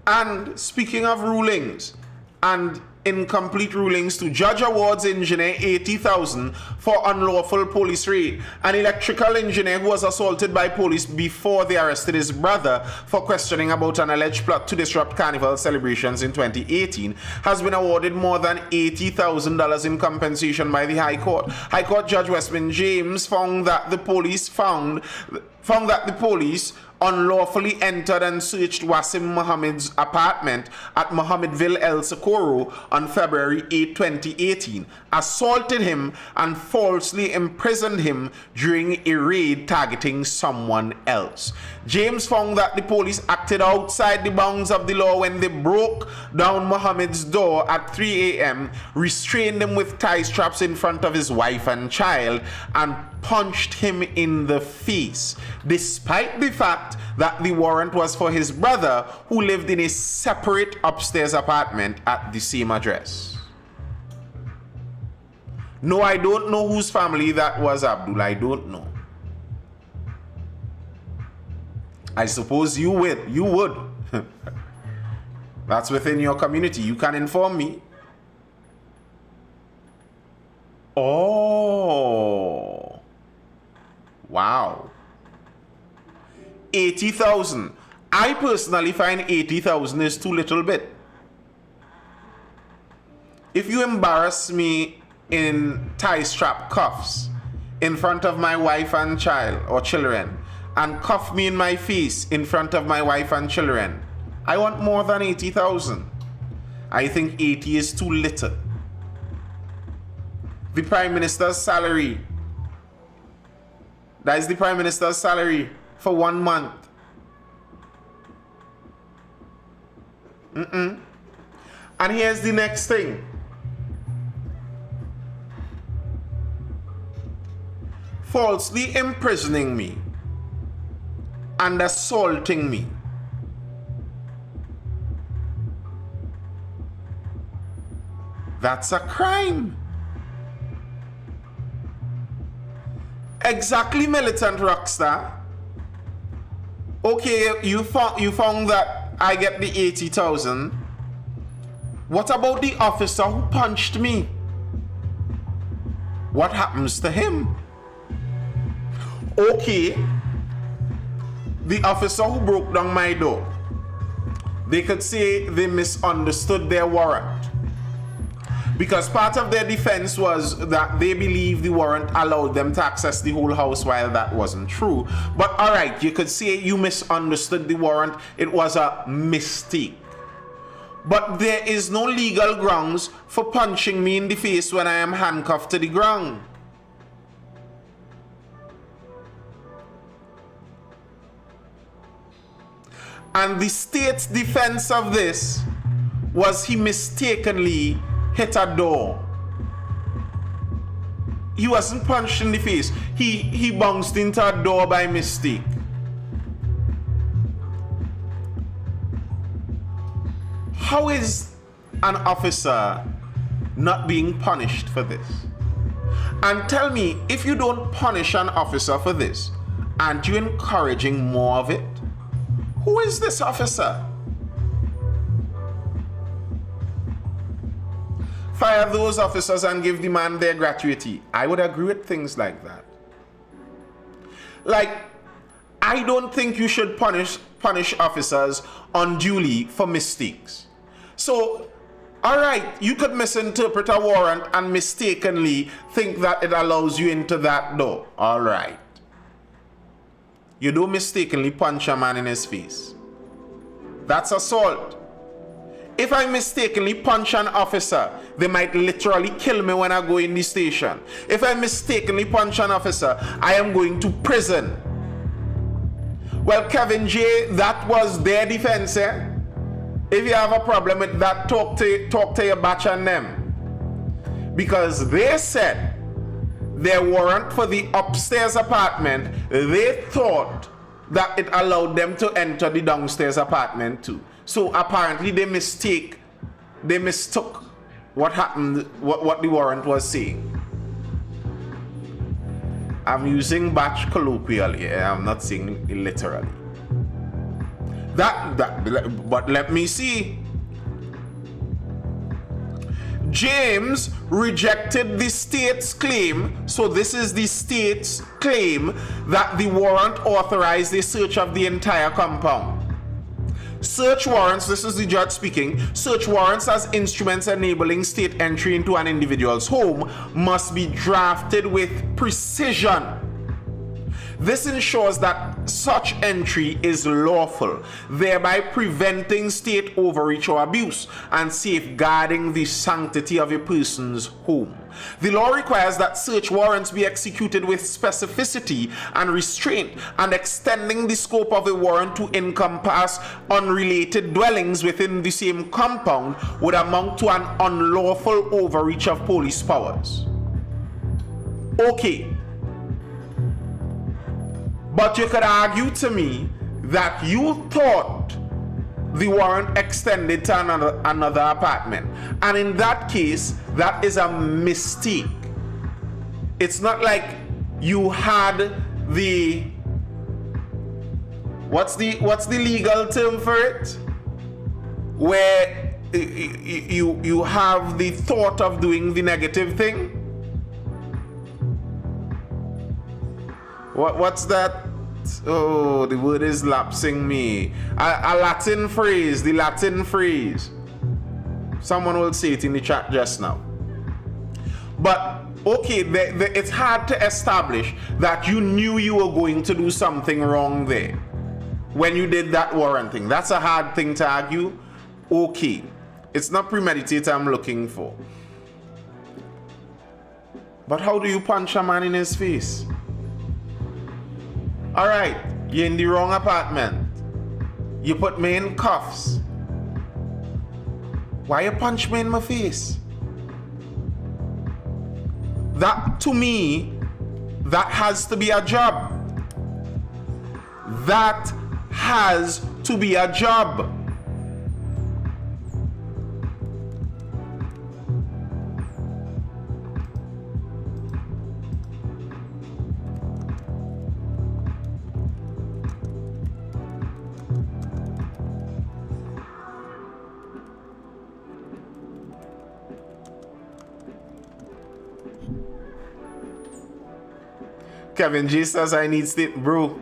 And speaking of rulings and incomplete rulings, to judge awards engineer 80,000 for unlawful police raid. An electrical engineer who was assaulted by police before they arrested his brother for questioning about an alleged plot to disrupt carnival celebrations in 2018 has been awarded more than $80,000 in compensation by the High Court. High Court Judge Westman James found that the police unlawfully entered and searched Wasim Mohammed's apartment at Mohammedville, El Socorro on February 8, 2018, assaulted him and falsely imprisoned him during a raid targeting someone else. James found that the police acted outside the bounds of the law when they broke down Mohammed's door at 3 a.m., restrained him with tie straps in front of his wife and child, and punched him in the face, despite the fact that the warrant was for his brother, who lived in a separate upstairs apartment at the same address. No, I don't know whose family that was, Abdul. I don't know. I suppose you would. You would. That's within your community. You can inform me. Oh. Wow. 80,000. I personally find 80,000 is too little bit. If you embarrass me in tie strap cuffs in front of my wife and child or children, and cuff me in my face in front of my wife and children, I want more than 80,000. I think 80 is too little. The Prime Minister's salary. That is the Prime Minister's salary for 1 month. And here's the next thing. Falsely imprisoning me and assaulting me. That's a crime. Exactly, militant rockstar. Okay, you found that I get the 80,000. What about the officer who punched me? What happens to him? Okay, the officer who broke down my door, they could say they misunderstood their warrant, because part of their defense was that they believe the warrant allowed them to access the whole house, while that wasn't true. But all right, you could say you misunderstood the warrant. It was a mistake. But there is no legal grounds for punching me in the face when I am handcuffed to the ground. And the state's defense of this was he mistakenly hit a door. He wasn't punched in the face. He bounced into a door by mistake. How is an officer not being punished for this? And tell me, if you don't punish an officer for this, aren't you encouraging more of it? Who is this officer? Fire those officers and give the man their gratuity. I would agree with things like that. Like, I don't think you should punish officers unduly for mistakes. So, all right, you could misinterpret a warrant and mistakenly think that it allows you into that door. All right. You don't mistakenly punch a man in his face. That's assault. If I mistakenly punch an officer, They might literally kill me when I go in the station. If I mistakenly punch an officer, I am going to prison. Well, Kevin J, that was their defense, eh? If you have a problem with that, talk to your batch and them. Because they said their warrant for the upstairs apartment, they thought that it allowed them to enter the downstairs apartment too. So apparently they mistook what happened, what the warrant was saying. I'm using batch colloquially, I'm not saying it literally. But let me see. James rejected the state's claim, so this is the state's claim that the warrant authorized a search of the entire compound. Search warrants, this is the judge speaking, search warrants as instruments enabling state entry into an individual's home must be drafted with precision. This ensures that such entry is lawful, thereby preventing state overreach or abuse and safeguarding the sanctity of a person's home. The law requires that search warrants be executed with specificity and restraint, and extending the scope of a warrant to encompass unrelated dwellings within the same compound would amount to an unlawful overreach of police powers. Okay. But you could argue to me that you thought the warrant extended to another apartment. And in that case, that is a mistake. It's not like you had the... What's the legal term for it? Where you have the thought of doing the negative thing? What's that? Oh, the word is lapsing me. A Latin phrase, the Latin phrase. Someone will say it in the chat just now. But, okay, it's hard to establish that you knew you were going to do something wrong there when you did that warrant thing. That's a hard thing to argue. Okay. It's not premeditated I'm looking for. But how do you punch a man in his face? Alright, you're in the wrong apartment. You put me in cuffs. Why you punch me in my face? That, to me, that has to be a job. That has to be a job. Kevin G says I need state, bro.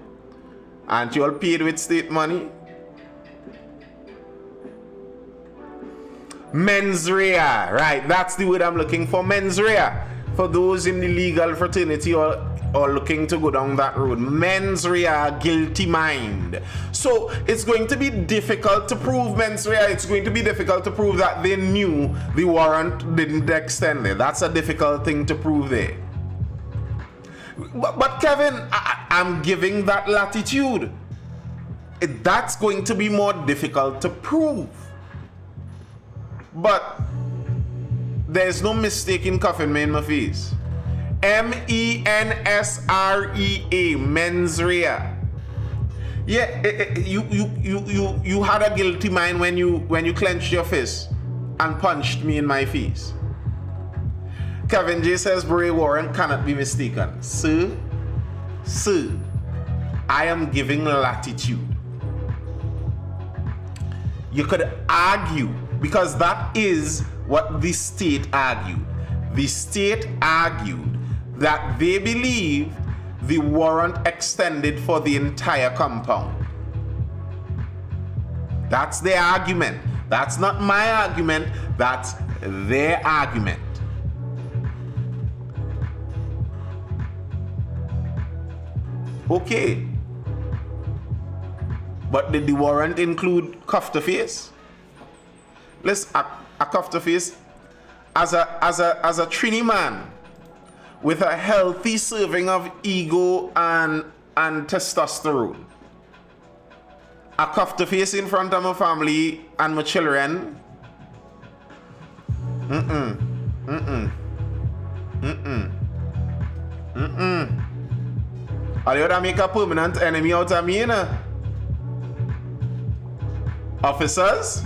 Aren't you all paid with state money? Mens rea, right? That's the word I'm looking for. Mens rea. For those in the legal fraternity or looking to go down that road. Mens rea, guilty mind. So it's going to be difficult to prove mens rea. It's going to be difficult to prove that they knew the warrant didn't extend it. That's a difficult thing to prove there. But Kevin, I'm giving that latitude. That's going to be more difficult to prove. But there's no mistake in cuffing me in my face. M-E-N-S-R-E-A, mens rea. Yeah, you had a guilty mind when you clenched your fist and punched me in my face. Kevin J says Bray warrant cannot be mistaken. Sir, I am giving latitude. You could argue, because that is what the state argued. The state argued that they believe the warrant extended for the entire compound. That's their argument. That's not my argument, that's their argument. Okay. But did the warrant include cuff to face? Let's a cuff to face. as a Trini man with a healthy serving of ego and testosterone, I cuff the face in front of my family and my children. Or you would make a permanent enemy out of me, you know? Officers,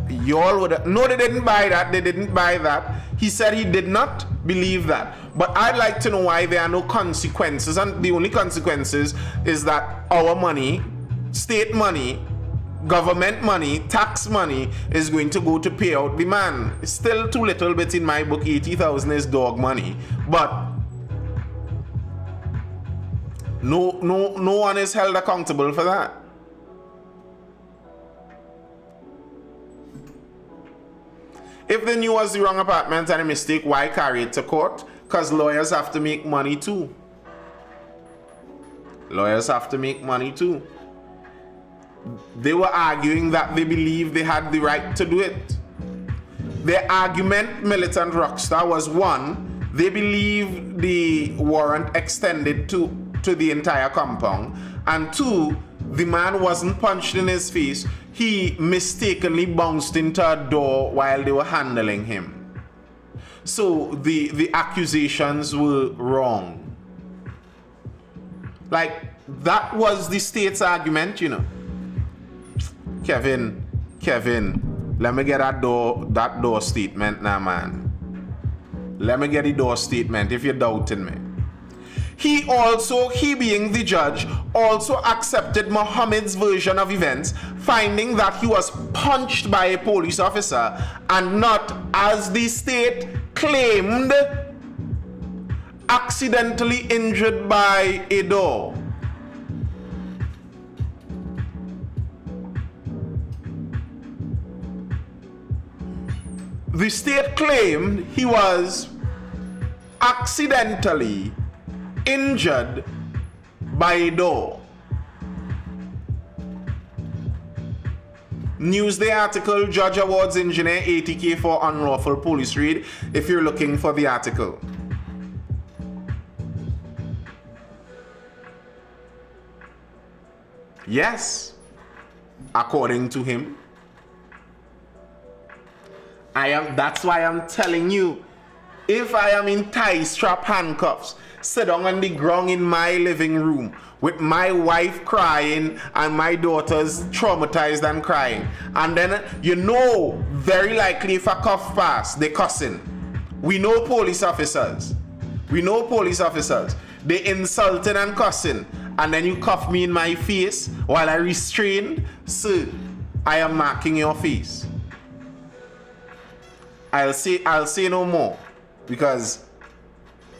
y'all would... No, they didn't buy that. They didn't buy that. He said he did not believe that. But I'd like to know why there are no consequences. And the only consequences is that our money, state money, government money, tax money is going to go to pay out the man. It's still too little bit in my book. 80,000 is dog money. But no one is held accountable for that. If they knew it was the wrong apartment and a mistake, why carry it to court? Because lawyers have to make money too. Lawyers have to make money too. They were arguing that they believed they had the right to do it. Their argument, Militant Rockstar, was one, they believed the warrant extended to the entire compound, and two, the man wasn't punched in his face. He mistakenly bounced into a door while they were handling him. So the accusations were wrong. Like, that was the state's argument, you know. Kevin, let me get that door statement now, man. Let me get the door statement if you're doubting me. He being the judge, also accepted Mohammed's version of events, finding that he was punched by a police officer and not, as the state claimed, accidentally injured by a door. The state claimed he was accidentally injured by a door. Newsday article, Judge awards engineer 80K for unlawful police raid, if you're looking for the article. Yes, according to him. That's why I'm telling you, if I am in tie strap handcuffs, sit down on the ground in my living room with my wife crying and my daughters traumatized and crying, and then you know very likely if a cuff pass, they cussing. We know police officers. They insulting and cussing, and then you cuff me in my face while I restrained. Sir, I am marking your face. I'll say no more, because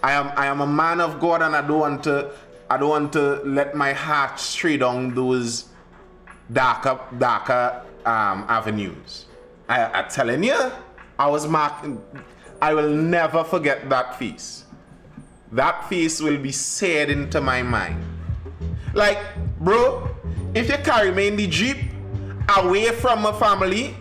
I am a man of God, and I don't want to let my heart stray down those darker avenues. I'm telling you, I was marking. I will never forget that face. That face will be seared into my mind. Like, bro, if you carry me in the Jeep away from my family,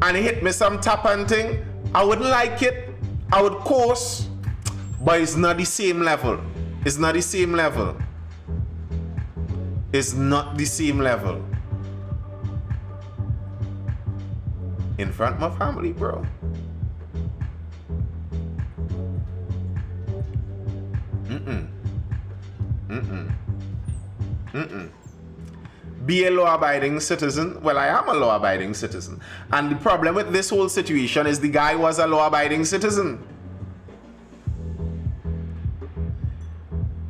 and hit me some tap and thing, I wouldn't like it. I would course, but it's not the same level. It's not the same level. In front of my family, bro. Be a law-abiding citizen. Well, I am a law-abiding citizen. And the problem with this whole situation is the guy was a law-abiding citizen.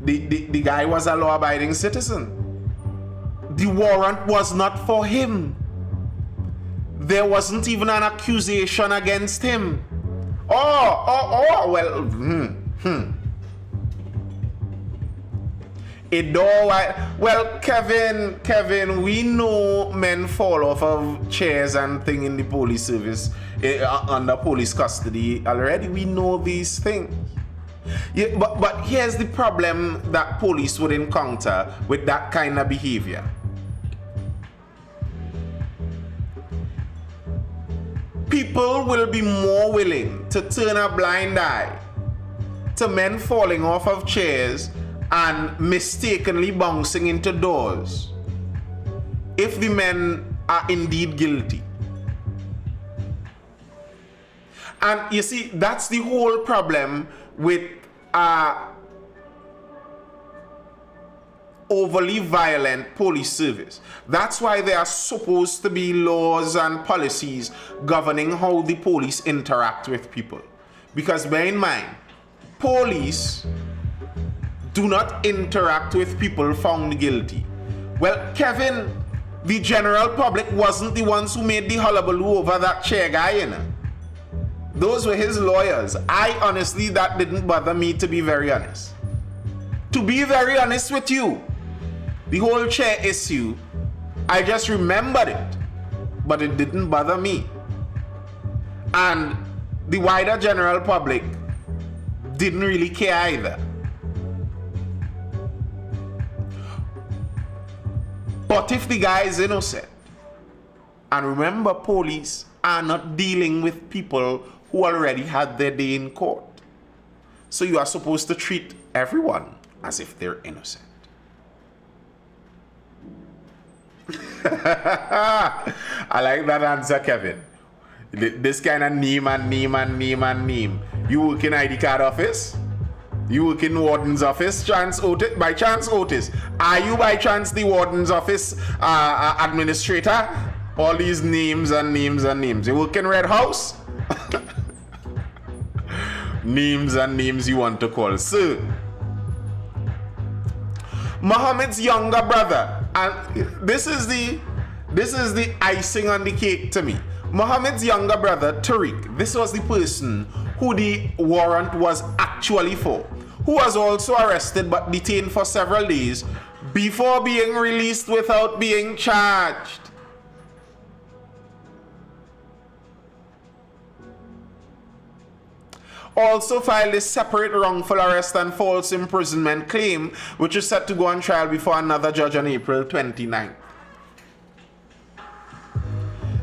The guy was a law-abiding citizen. The warrant was not for him. There wasn't even an accusation against him. Well, Kevin, we know men fall off of chairs and things in the police service, under police custody already. We know these things. Yeah, but here's the problem that police would encounter with that kind of behavior. people will be more willing to turn a blind eye to men falling off of chairs and mistakenly bouncing into doors if the men are indeed guilty. And you see, that's the whole problem with overly violent police service. That's why there are supposed to be laws and policies governing how the police interact with people. Because bear in mind, police do not interact with people found guilty. Well, Kevin, the general public wasn't the ones who made the hullabaloo over that chair guy, you know. Those were his lawyers. I honestly, that didn't bother me, to be very honest. To be very honest with you, the whole chair issue, I just remembered it, but it didn't bother me. And the wider general public didn't really care either. But if the guy is innocent, and remember, police are not dealing with people who already had their day in court. So you are supposed to treat everyone as if they're innocent. I like that answer, Kevin. This kind of name. You work in ID card office? You work in warden's office? By chance, Otis? Are you by chance the warden's office administrator? All these names. You work in Red House? names you want to call. Sir, Muhammad's younger brother, and this is the icing on the cake to me. Muhammad's younger brother, Tariq, this was the person who the warrant was actually for, who was also arrested but detained for several days before being released without being charged. Also filed a separate wrongful arrest and false imprisonment claim, which is set to go on trial before another judge on April 29th.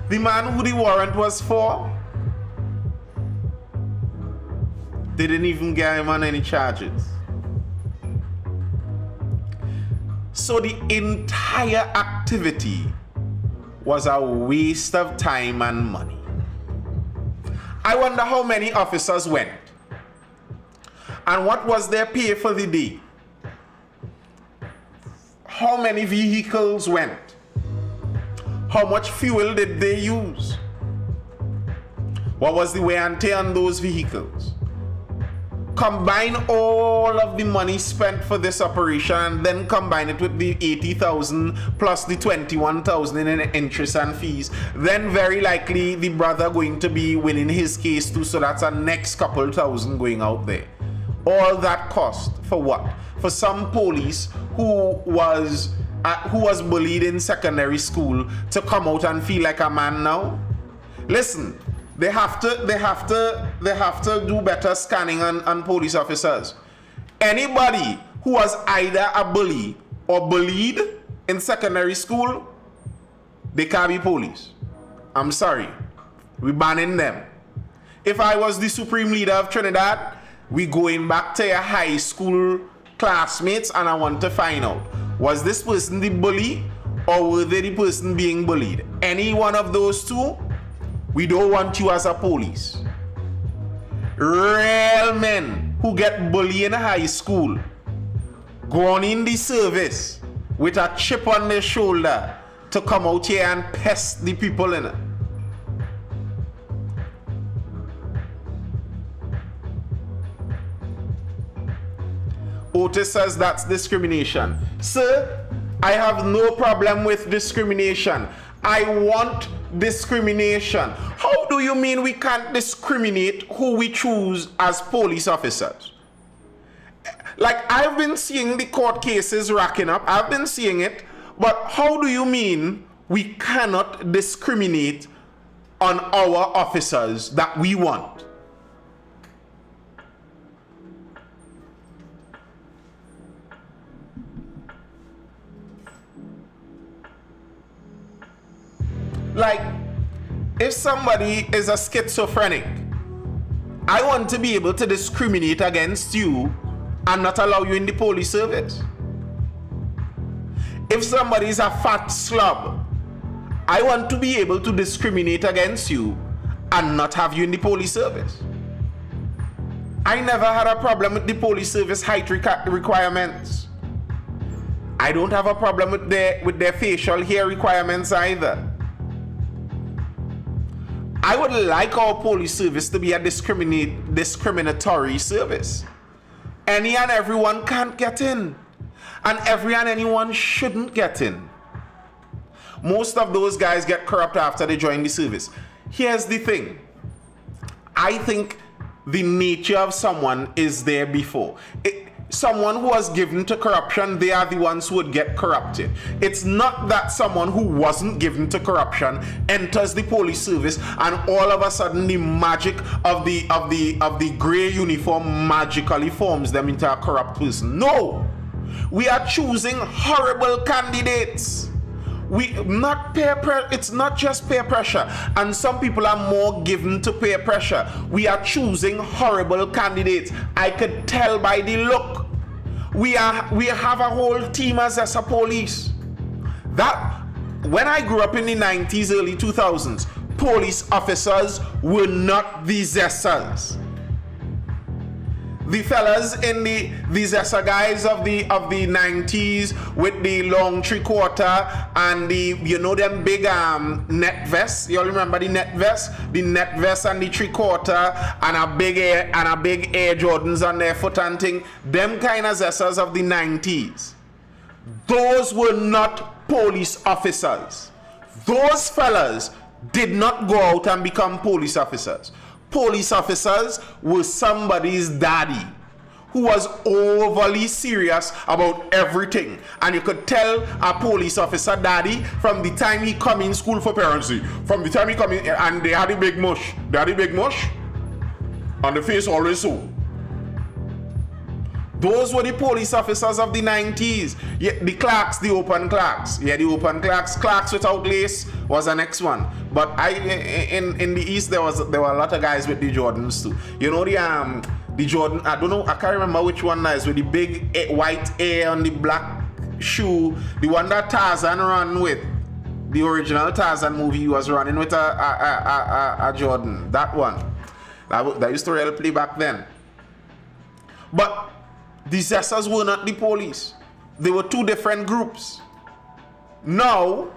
The man who the warrant was for, they didn't even get him on any charges. So the entire activity was a waste of time and money. I wonder how many officers went. And what was their pay for the day? How many vehicles went? How much fuel did they use? What was the wear and tear on those vehicles? Combine all of the money spent for this operation and then combine it with the 80,000 plus the 21,000 in interest and fees. Then very likely the brother going to be winning his case too, so that's a next couple thousand going out there. All that cost for what? For some police who was bullied in secondary school to come out and feel like a man now? Listen, they have to do better scanning on police officers. Anybody who was either a bully or bullied in secondary school, they can't be police. I'm sorry. We're banning them. If I was the supreme leader of Trinidad, we going back to your high school classmates and I want to find out, was this person the bully or were they the person being bullied? Any one of those two, we don't want you as a police. Real men who get bullied in high school, gone in the service with a chip on their shoulder to come out here and pest the people in it. Otis says that's discrimination. Sir, I have no problem with discrimination. I want discrimination. How do you mean we can't discriminate who we choose as police officers? Like, I've been seeing the court cases racking up. I've been seeing it. But how do you mean we cannot discriminate on our officers that we want? Like, If somebody is a schizophrenic, I want to be able to discriminate against you and not allow you in the police service. If somebody is a fat slob, I want to be able to discriminate against you and not have you in the police service. I never had a problem with the police service height requirements. I don't have a problem with their facial hair requirements either. I would like our police service to be a discriminatory service. Any and everyone can't get in, and every and anyone shouldn't get in. Most of those guys get corrupt after they join the service. Here's the thing. I think the nature of someone is there before. Someone who was given to corruption, they are the ones who would get corrupted. It's not that someone who wasn't given to corruption enters the police service and all of a sudden the magic of the gray uniform magically forms them into a corrupt person. No! We are choosing horrible candidates. It's not just peer pressure, and some people are more given to peer pressure. We are choosing horrible candidates. I could tell by the look. We have a whole team as a police. That when I grew up in the 90s, early 2000s, police officers were not the Zessas. The fellas in the Zessa guys of the 90s with the long 3/4 and them big net vests. You all remember the net vest? The net vest and the 3/4 and a big Air Jordans on their foot and thing. Them kind of Zessas of the 90s. Those were not police officers. Those fellas did not go out and become police officers. Police officers were somebody's daddy who was overly serious about everything. And you could tell a police officer daddy from the time he come in school for parency. From the time he come in, and they had a big mush. They had a big mush. And the face always so. Those were the police officers of the 90s. Yeah, the clerks, the open clerks. Yeah, the open clerks. Clerks without lace was the next one. But in the East there were a lot of guys with the Jordans too. You know the Jordan, I don't know, I can't remember which one that is with the big white A on the black shoe. The one that Tarzan ran with. The original Tarzan movie, he was running with a Jordan. That one. That used to really play back then. But the Zessas were not the police. They were two different groups. Now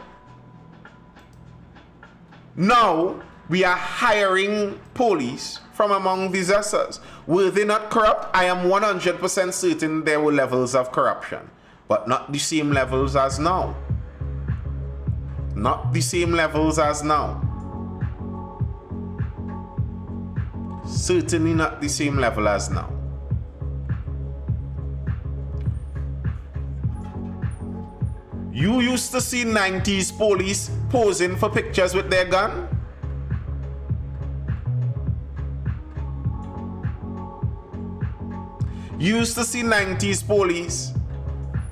we are hiring police from among the Zessas. Were they not corrupt? I am 100% certain there were levels of corruption, but not the same levels as now. Not the same levels as now. Certainly not the same level as now. You used to see 90s police posing for pictures with their gun? You used to see 90s police,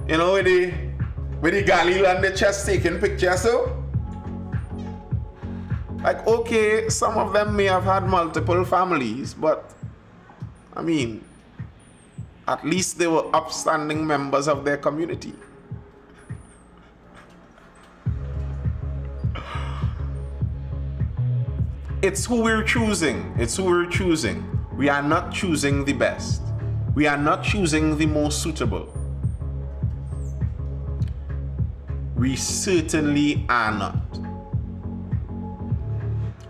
you know, with the Galil and the chest taking pictures, so? Like, okay, some of them may have had multiple families, but, I mean, at least they were upstanding members of their community. It's who we're choosing. It's who we're choosing. We are not choosing the best. We are not choosing the most suitable. We certainly are not.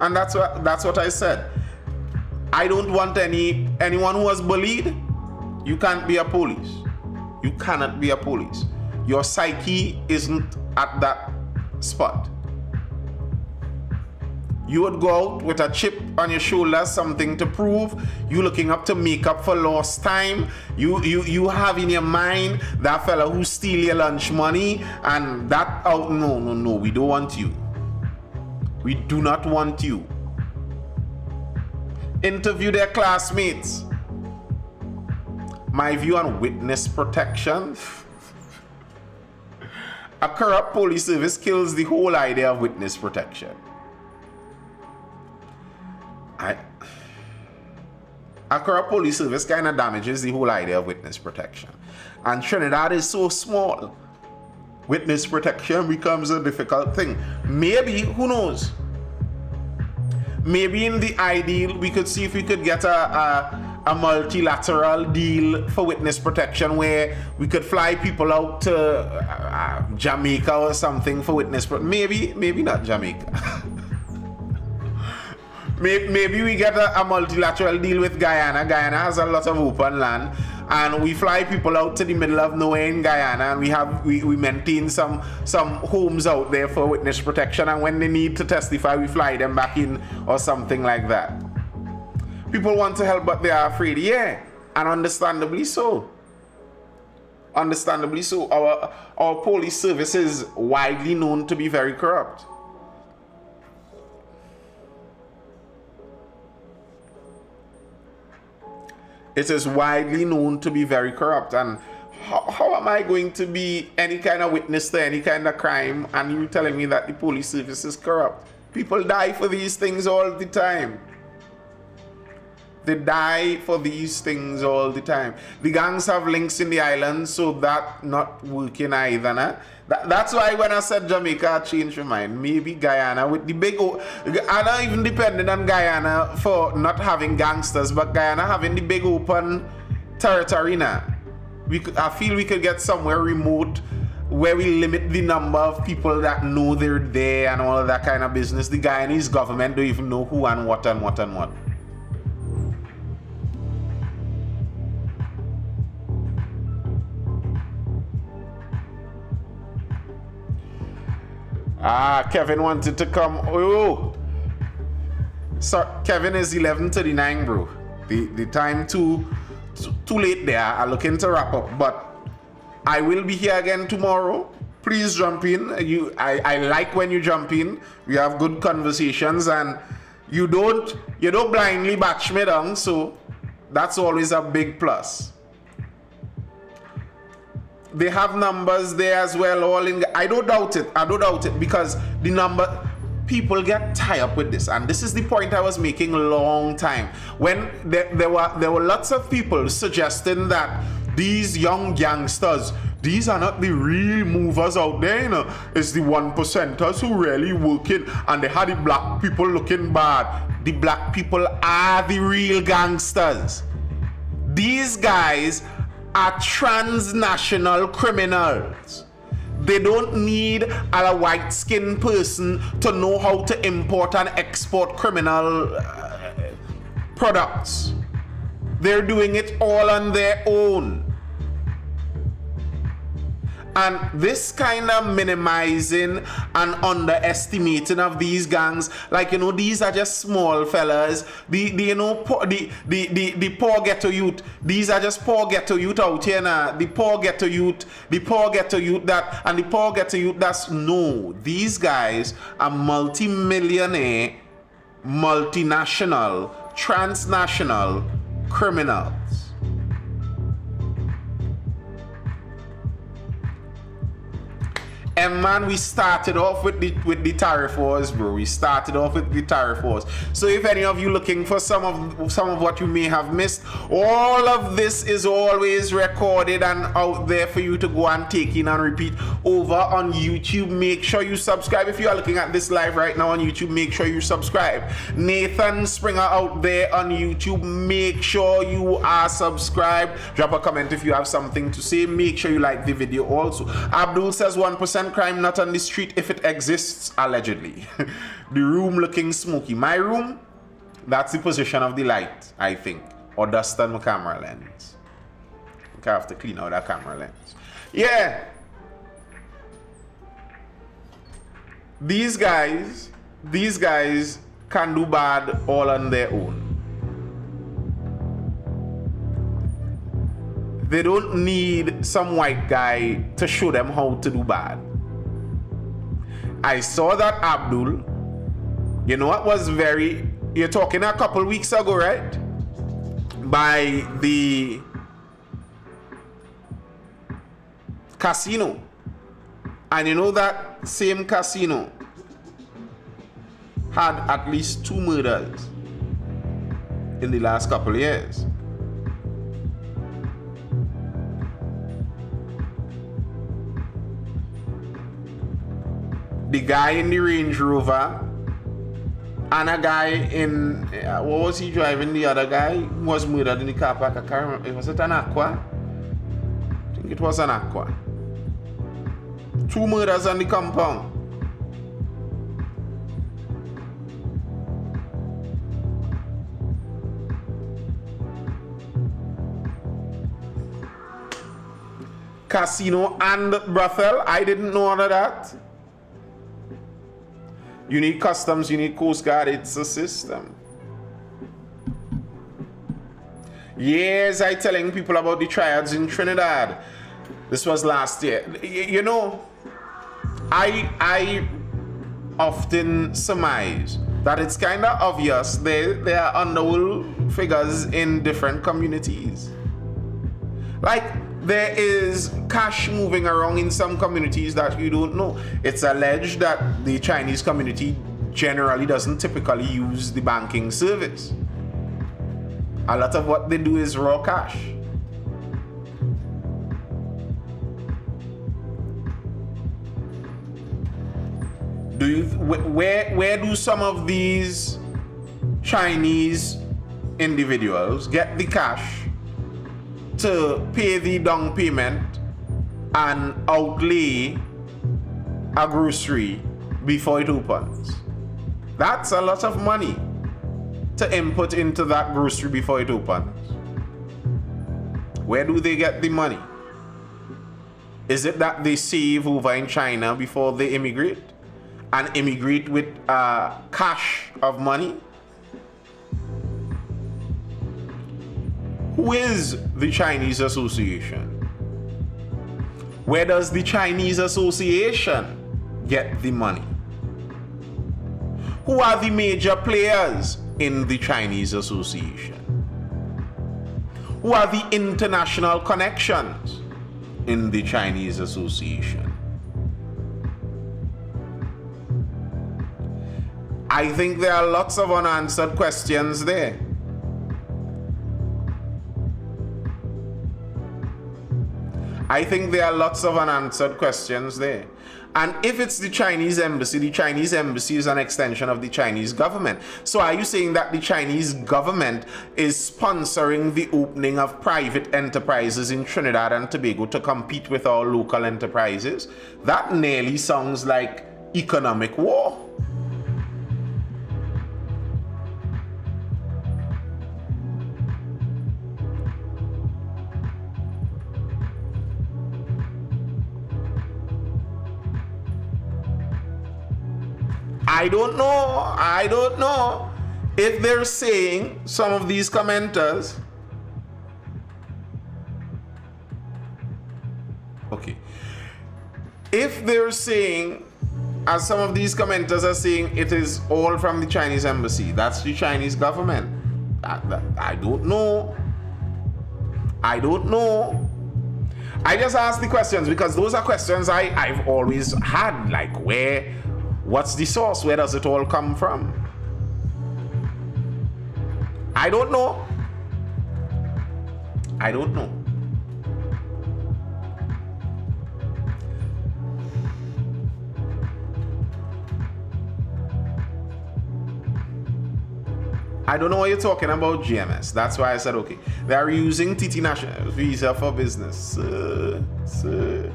And that's what I said. I don't want anyone who was bullied. You can't be a police. You cannot be a police. Your psyche isn't at that spot. You would go out with a chip on your shoulder, something to prove. You looking up to make up for lost time. You have in your mind that fella who steal your lunch money and that out. No. We don't want you. We do not want you. Interview their classmates. My view on witness protection. A corrupt police service kills the whole idea of witness protection. A corrupt police service kind of damages the whole idea of witness protection. And Trinidad is so small. Witness protection becomes a difficult thing. Maybe, who knows? Maybe in the ideal, we could see if we could get a multilateral deal for witness protection where we could fly people out to Jamaica or something for witness protection. Maybe not Jamaica. Maybe we get a multilateral deal with Guyana. Guyana has a lot of open land, and we fly people out to the middle of nowhere in Guyana, and we maintain some homes out there for witness protection, and when they need to testify, we fly them back in or something like that. People want to help, but they are afraid. Yeah, and understandably so. Understandably so. Our police service is widely known to be very corrupt. It is widely known to be very corrupt, and how am I going to be any kind of witness to any kind of crime and you telling me that the police service is corrupt? People die for these things all the time. They die for these things all the time. The gangs have links in the islands, so that not working either. Nah? That's why when I said Jamaica, I changed my mind. Maybe Guyana with the big... I'm not even depending on Guyana for not having gangsters, but Guyana having the big open territory now. I feel we could get somewhere remote where we limit the number of people that know they're there and all of that kind of business. The Guyanese government don't even know who and what and what and what. Kevin wanted to come. Oh, so Kevin is 11:39, bro. The time too late there. I'm looking to wrap up, but I will be here again tomorrow. Please jump in. I like when you jump in. We have good conversations, and you don't blindly batch me down. So that's always a big plus. They have numbers there as well. I don't doubt it because the number people get tied up with this, and this is the point I was making a long time when there were lots of people suggesting that these young gangsters, these are not the real movers out there, you know. It's the 1%ers who really working, and they had the black people looking bad. The black people are the real gangsters. These guys are transnational criminals. They don't need a white-skinned person to know how to import and export criminal products. They're doing it all on their own. And this kind of minimizing and underestimating of these gangs, like, you know, these are just small fellas. The poor ghetto youth. These are just poor ghetto youth out here now. The poor ghetto youth that's no. These guys are multi-millionaire, multinational, transnational criminals. And man, we started off with the tariff wars, bro. We started off with the tariff wars. So if any of you looking for some of what you may have missed, all of this is always recorded and out there for you to go and take in and repeat over on YouTube. Make sure you subscribe. If you are looking at this live right now on YouTube, make sure you subscribe. Nathan Springer out there on YouTube, make sure you are subscribed. Drop a comment if you have something to say. Make sure you like the video also. Abdul says 1% crime not on the street if it exists, allegedly. The room looking smoky. My room, that's the position of the light, I think. Or dust on my camera lens. I think I have to clean out that camera lens. Yeah. These guys can do bad all on their own. They don't need some white guy to show them how to do bad. I saw that Abdul, you know what was you're talking a couple weeks ago, right? By the casino. And you know that same casino had at least 2 murders. in the last couple of years. The guy in the Range Rover and a guy in, what was he driving? The other guy was murdered in the car park. I can't remember. Was it an Aqua? I think it was an Aqua. 2 murders on the compound. Casino and brothel. I didn't know all of that. You need customs, you need Coast Guard, it's a system. Years I telling people about the triads in Trinidad. This was last year. You know, I often surmise that it's kind of obvious there are underworld figures in different communities. Like, there is cash moving around in some communities that you don't know. It's alleged that the Chinese community generally doesn't typically use the banking service. A lot of what they do is raw cash. Where do some of these Chinese individuals get the cash to pay the down payment and outlay a grocery before it opens? That's a lot of money to input into that grocery before it opens. Where do they get the money? Is it that they save over in China before they immigrate and immigrate with cash of money? Who is the Chinese Association? Where does the Chinese Association get the money? Who are the major players in the Chinese Association? Who are the international connections in the Chinese Association? I think there are lots of unanswered questions there. I think there are lots of unanswered questions there. And if it's the Chinese embassy is an extension of the Chinese government. So are you saying that the Chinese government is sponsoring the opening of private enterprises in Trinidad and Tobago to compete with our local enterprises? That nearly sounds like economic war. I don't know if they're saying, some of these commenters, okay, if they're saying, as some of these commenters are saying, it is all from the Chinese embassy, that's the Chinese government, I don't know. I just ask the questions because those are questions I've always had, like what's the source? Where does it all come from? I don't know. I don't know. I don't know what you're talking about, GMS. That's why I said, okay. They are using TT National Visa for business. Sir.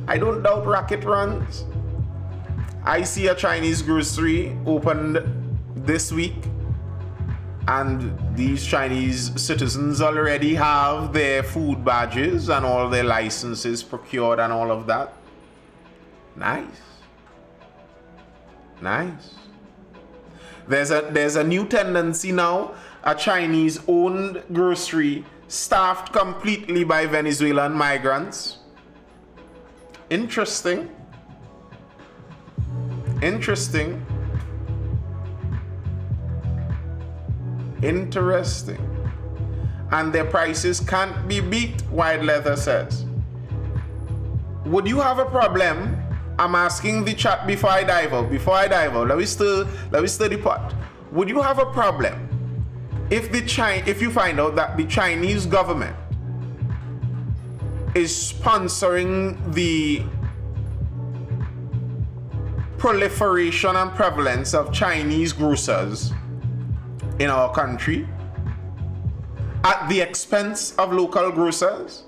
I don't doubt racket runs. I see a Chinese grocery opened this week, and these Chinese citizens already have their food badges and all their licenses procured and all of that. Nice. There's a new tendency now, a Chinese-owned grocery staffed completely by Venezuelan migrants. Interesting. And their prices can't be beat, White Leather says. Would you have a problem? I'm asking the chat before I dive out. Let me stir the pot. Would you have a problem if you find out that the Chinese government is sponsoring the proliferation and prevalence of Chinese grocers in our country at the expense of local grocers.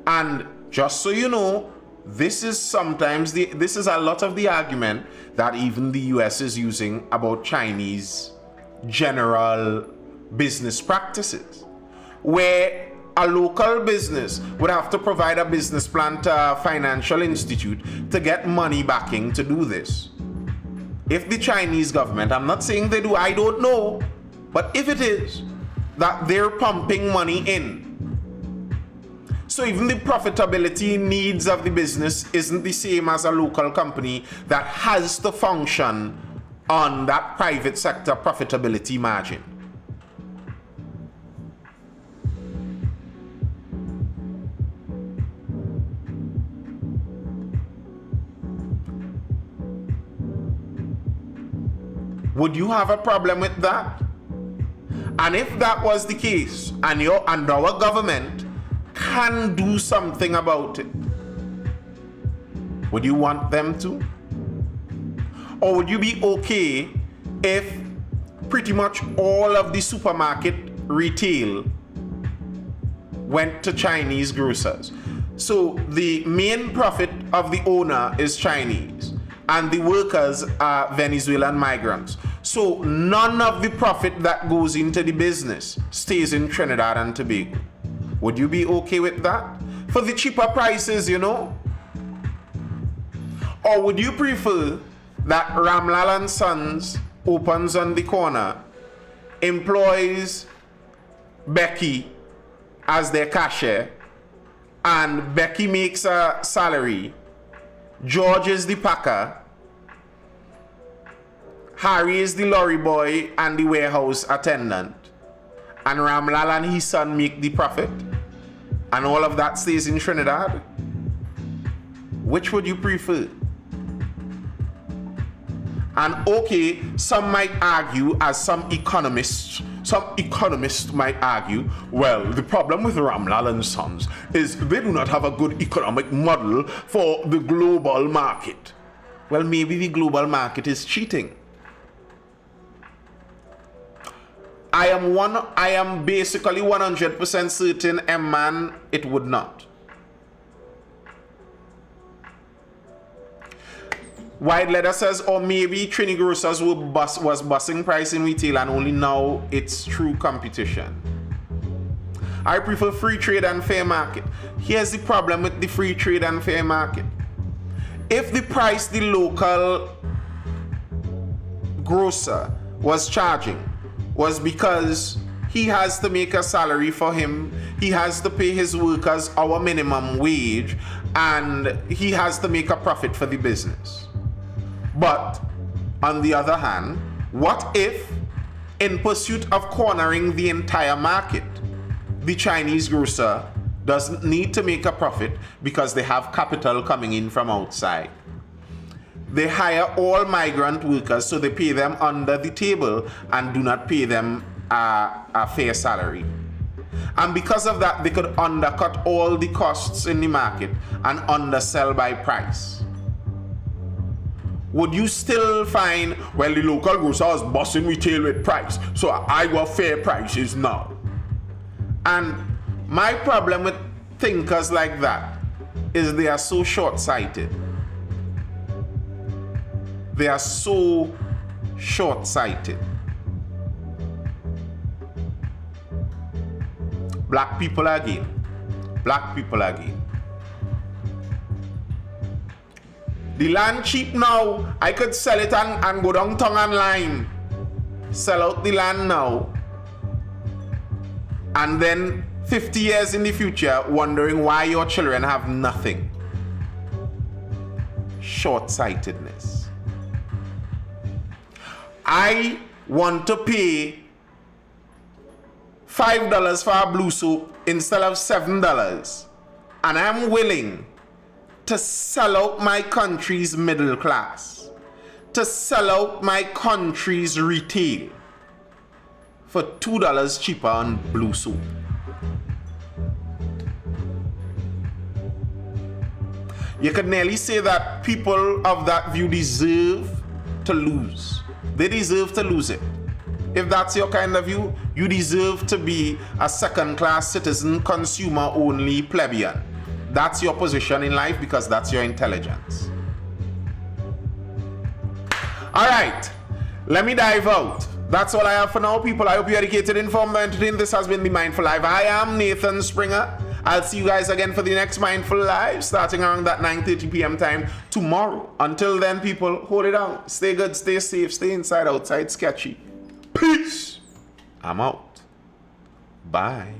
And just so you know, this is a lot of the argument that even the US is using about Chinese general business practices, where a local business would have to provide a business plan to a financial institute to get money backing to do this. If the Chinese government, I'm not saying they do, I don't know, but if it is that they're pumping money in, so even the profitability needs of the business isn't the same as a local company that has to function on that private sector profitability margin. Would you have a problem with that? And if that was the case, and our government can do something about it, would you want them to? Or would you be okay if pretty much all of the supermarket retail went to Chinese grocers? So the main profit of the owner is Chinese, and the workers are Venezuelan migrants. So none of the profit that goes into the business stays in Trinidad and Tobago. Would you be okay with that? For the cheaper prices, you know? Or would you prefer that Ramlal and Sons opens on the corner, employs Becky as their cashier, and Becky makes a salary, George is the packer, Harry is the lorry boy and the warehouse attendant, and Ramlal and his son make the profit, and all of that stays in Trinidad? Which would you prefer? And okay, some might argue, as some economists might argue, well, the problem with Ramlal and Sons is they do not have a good economic model for the global market. Well, maybe the global market is cheating. I am basically 100% certain, M-Man, it would not. White Leather says, or maybe Trini Grocers was busing price in retail and only now it's true competition. I prefer free trade and fair market. Here's the problem with the free trade and fair market. If the price the local grocer was charging was because he has to make a salary for him, he has to pay his workers our minimum wage, and he has to make a profit for the business. But on the other hand, what if, in pursuit of cornering the entire market, the Chinese grocer doesn't need to make a profit because they have capital coming in from outside? They hire all migrant workers, so they pay them under the table and do not pay them a fair salary. And because of that, they could undercut all the costs in the market and undersell by price. Would you still find, well, the local grocer is busting retail with price, so I want fair prices now? And my problem with thinkers like that is they are so short-sighted. They are so short-sighted. Black people again. Black people again. The land cheap now. I could sell it and go downtown online. Sell out the land now. And then 50 years in the future, wondering why your children have nothing. Short-sightedness. I want to pay $5 for a blue soap instead of $7, and I'm willing to sell out my country's middle class, to sell out my country's retail for $2 cheaper on blue soap. You could nearly say that people of that view deserve to lose. They deserve to lose it. If that's your kind of view, you deserve to be a second-class citizen, consumer-only plebeian. That's your position in life because that's your intelligence. All right, let me dive out. That's all I have for now, people. I hope you're educated, informed, and entertained. This has been the Mindful Live. I am Nathan Springer. I'll see you guys again for the next Mindful Live, starting around that 9:30 p.m. time tomorrow. Until then, people, hold it down. Stay good, stay safe, stay inside, outside, sketchy. Peace. I'm out. Bye.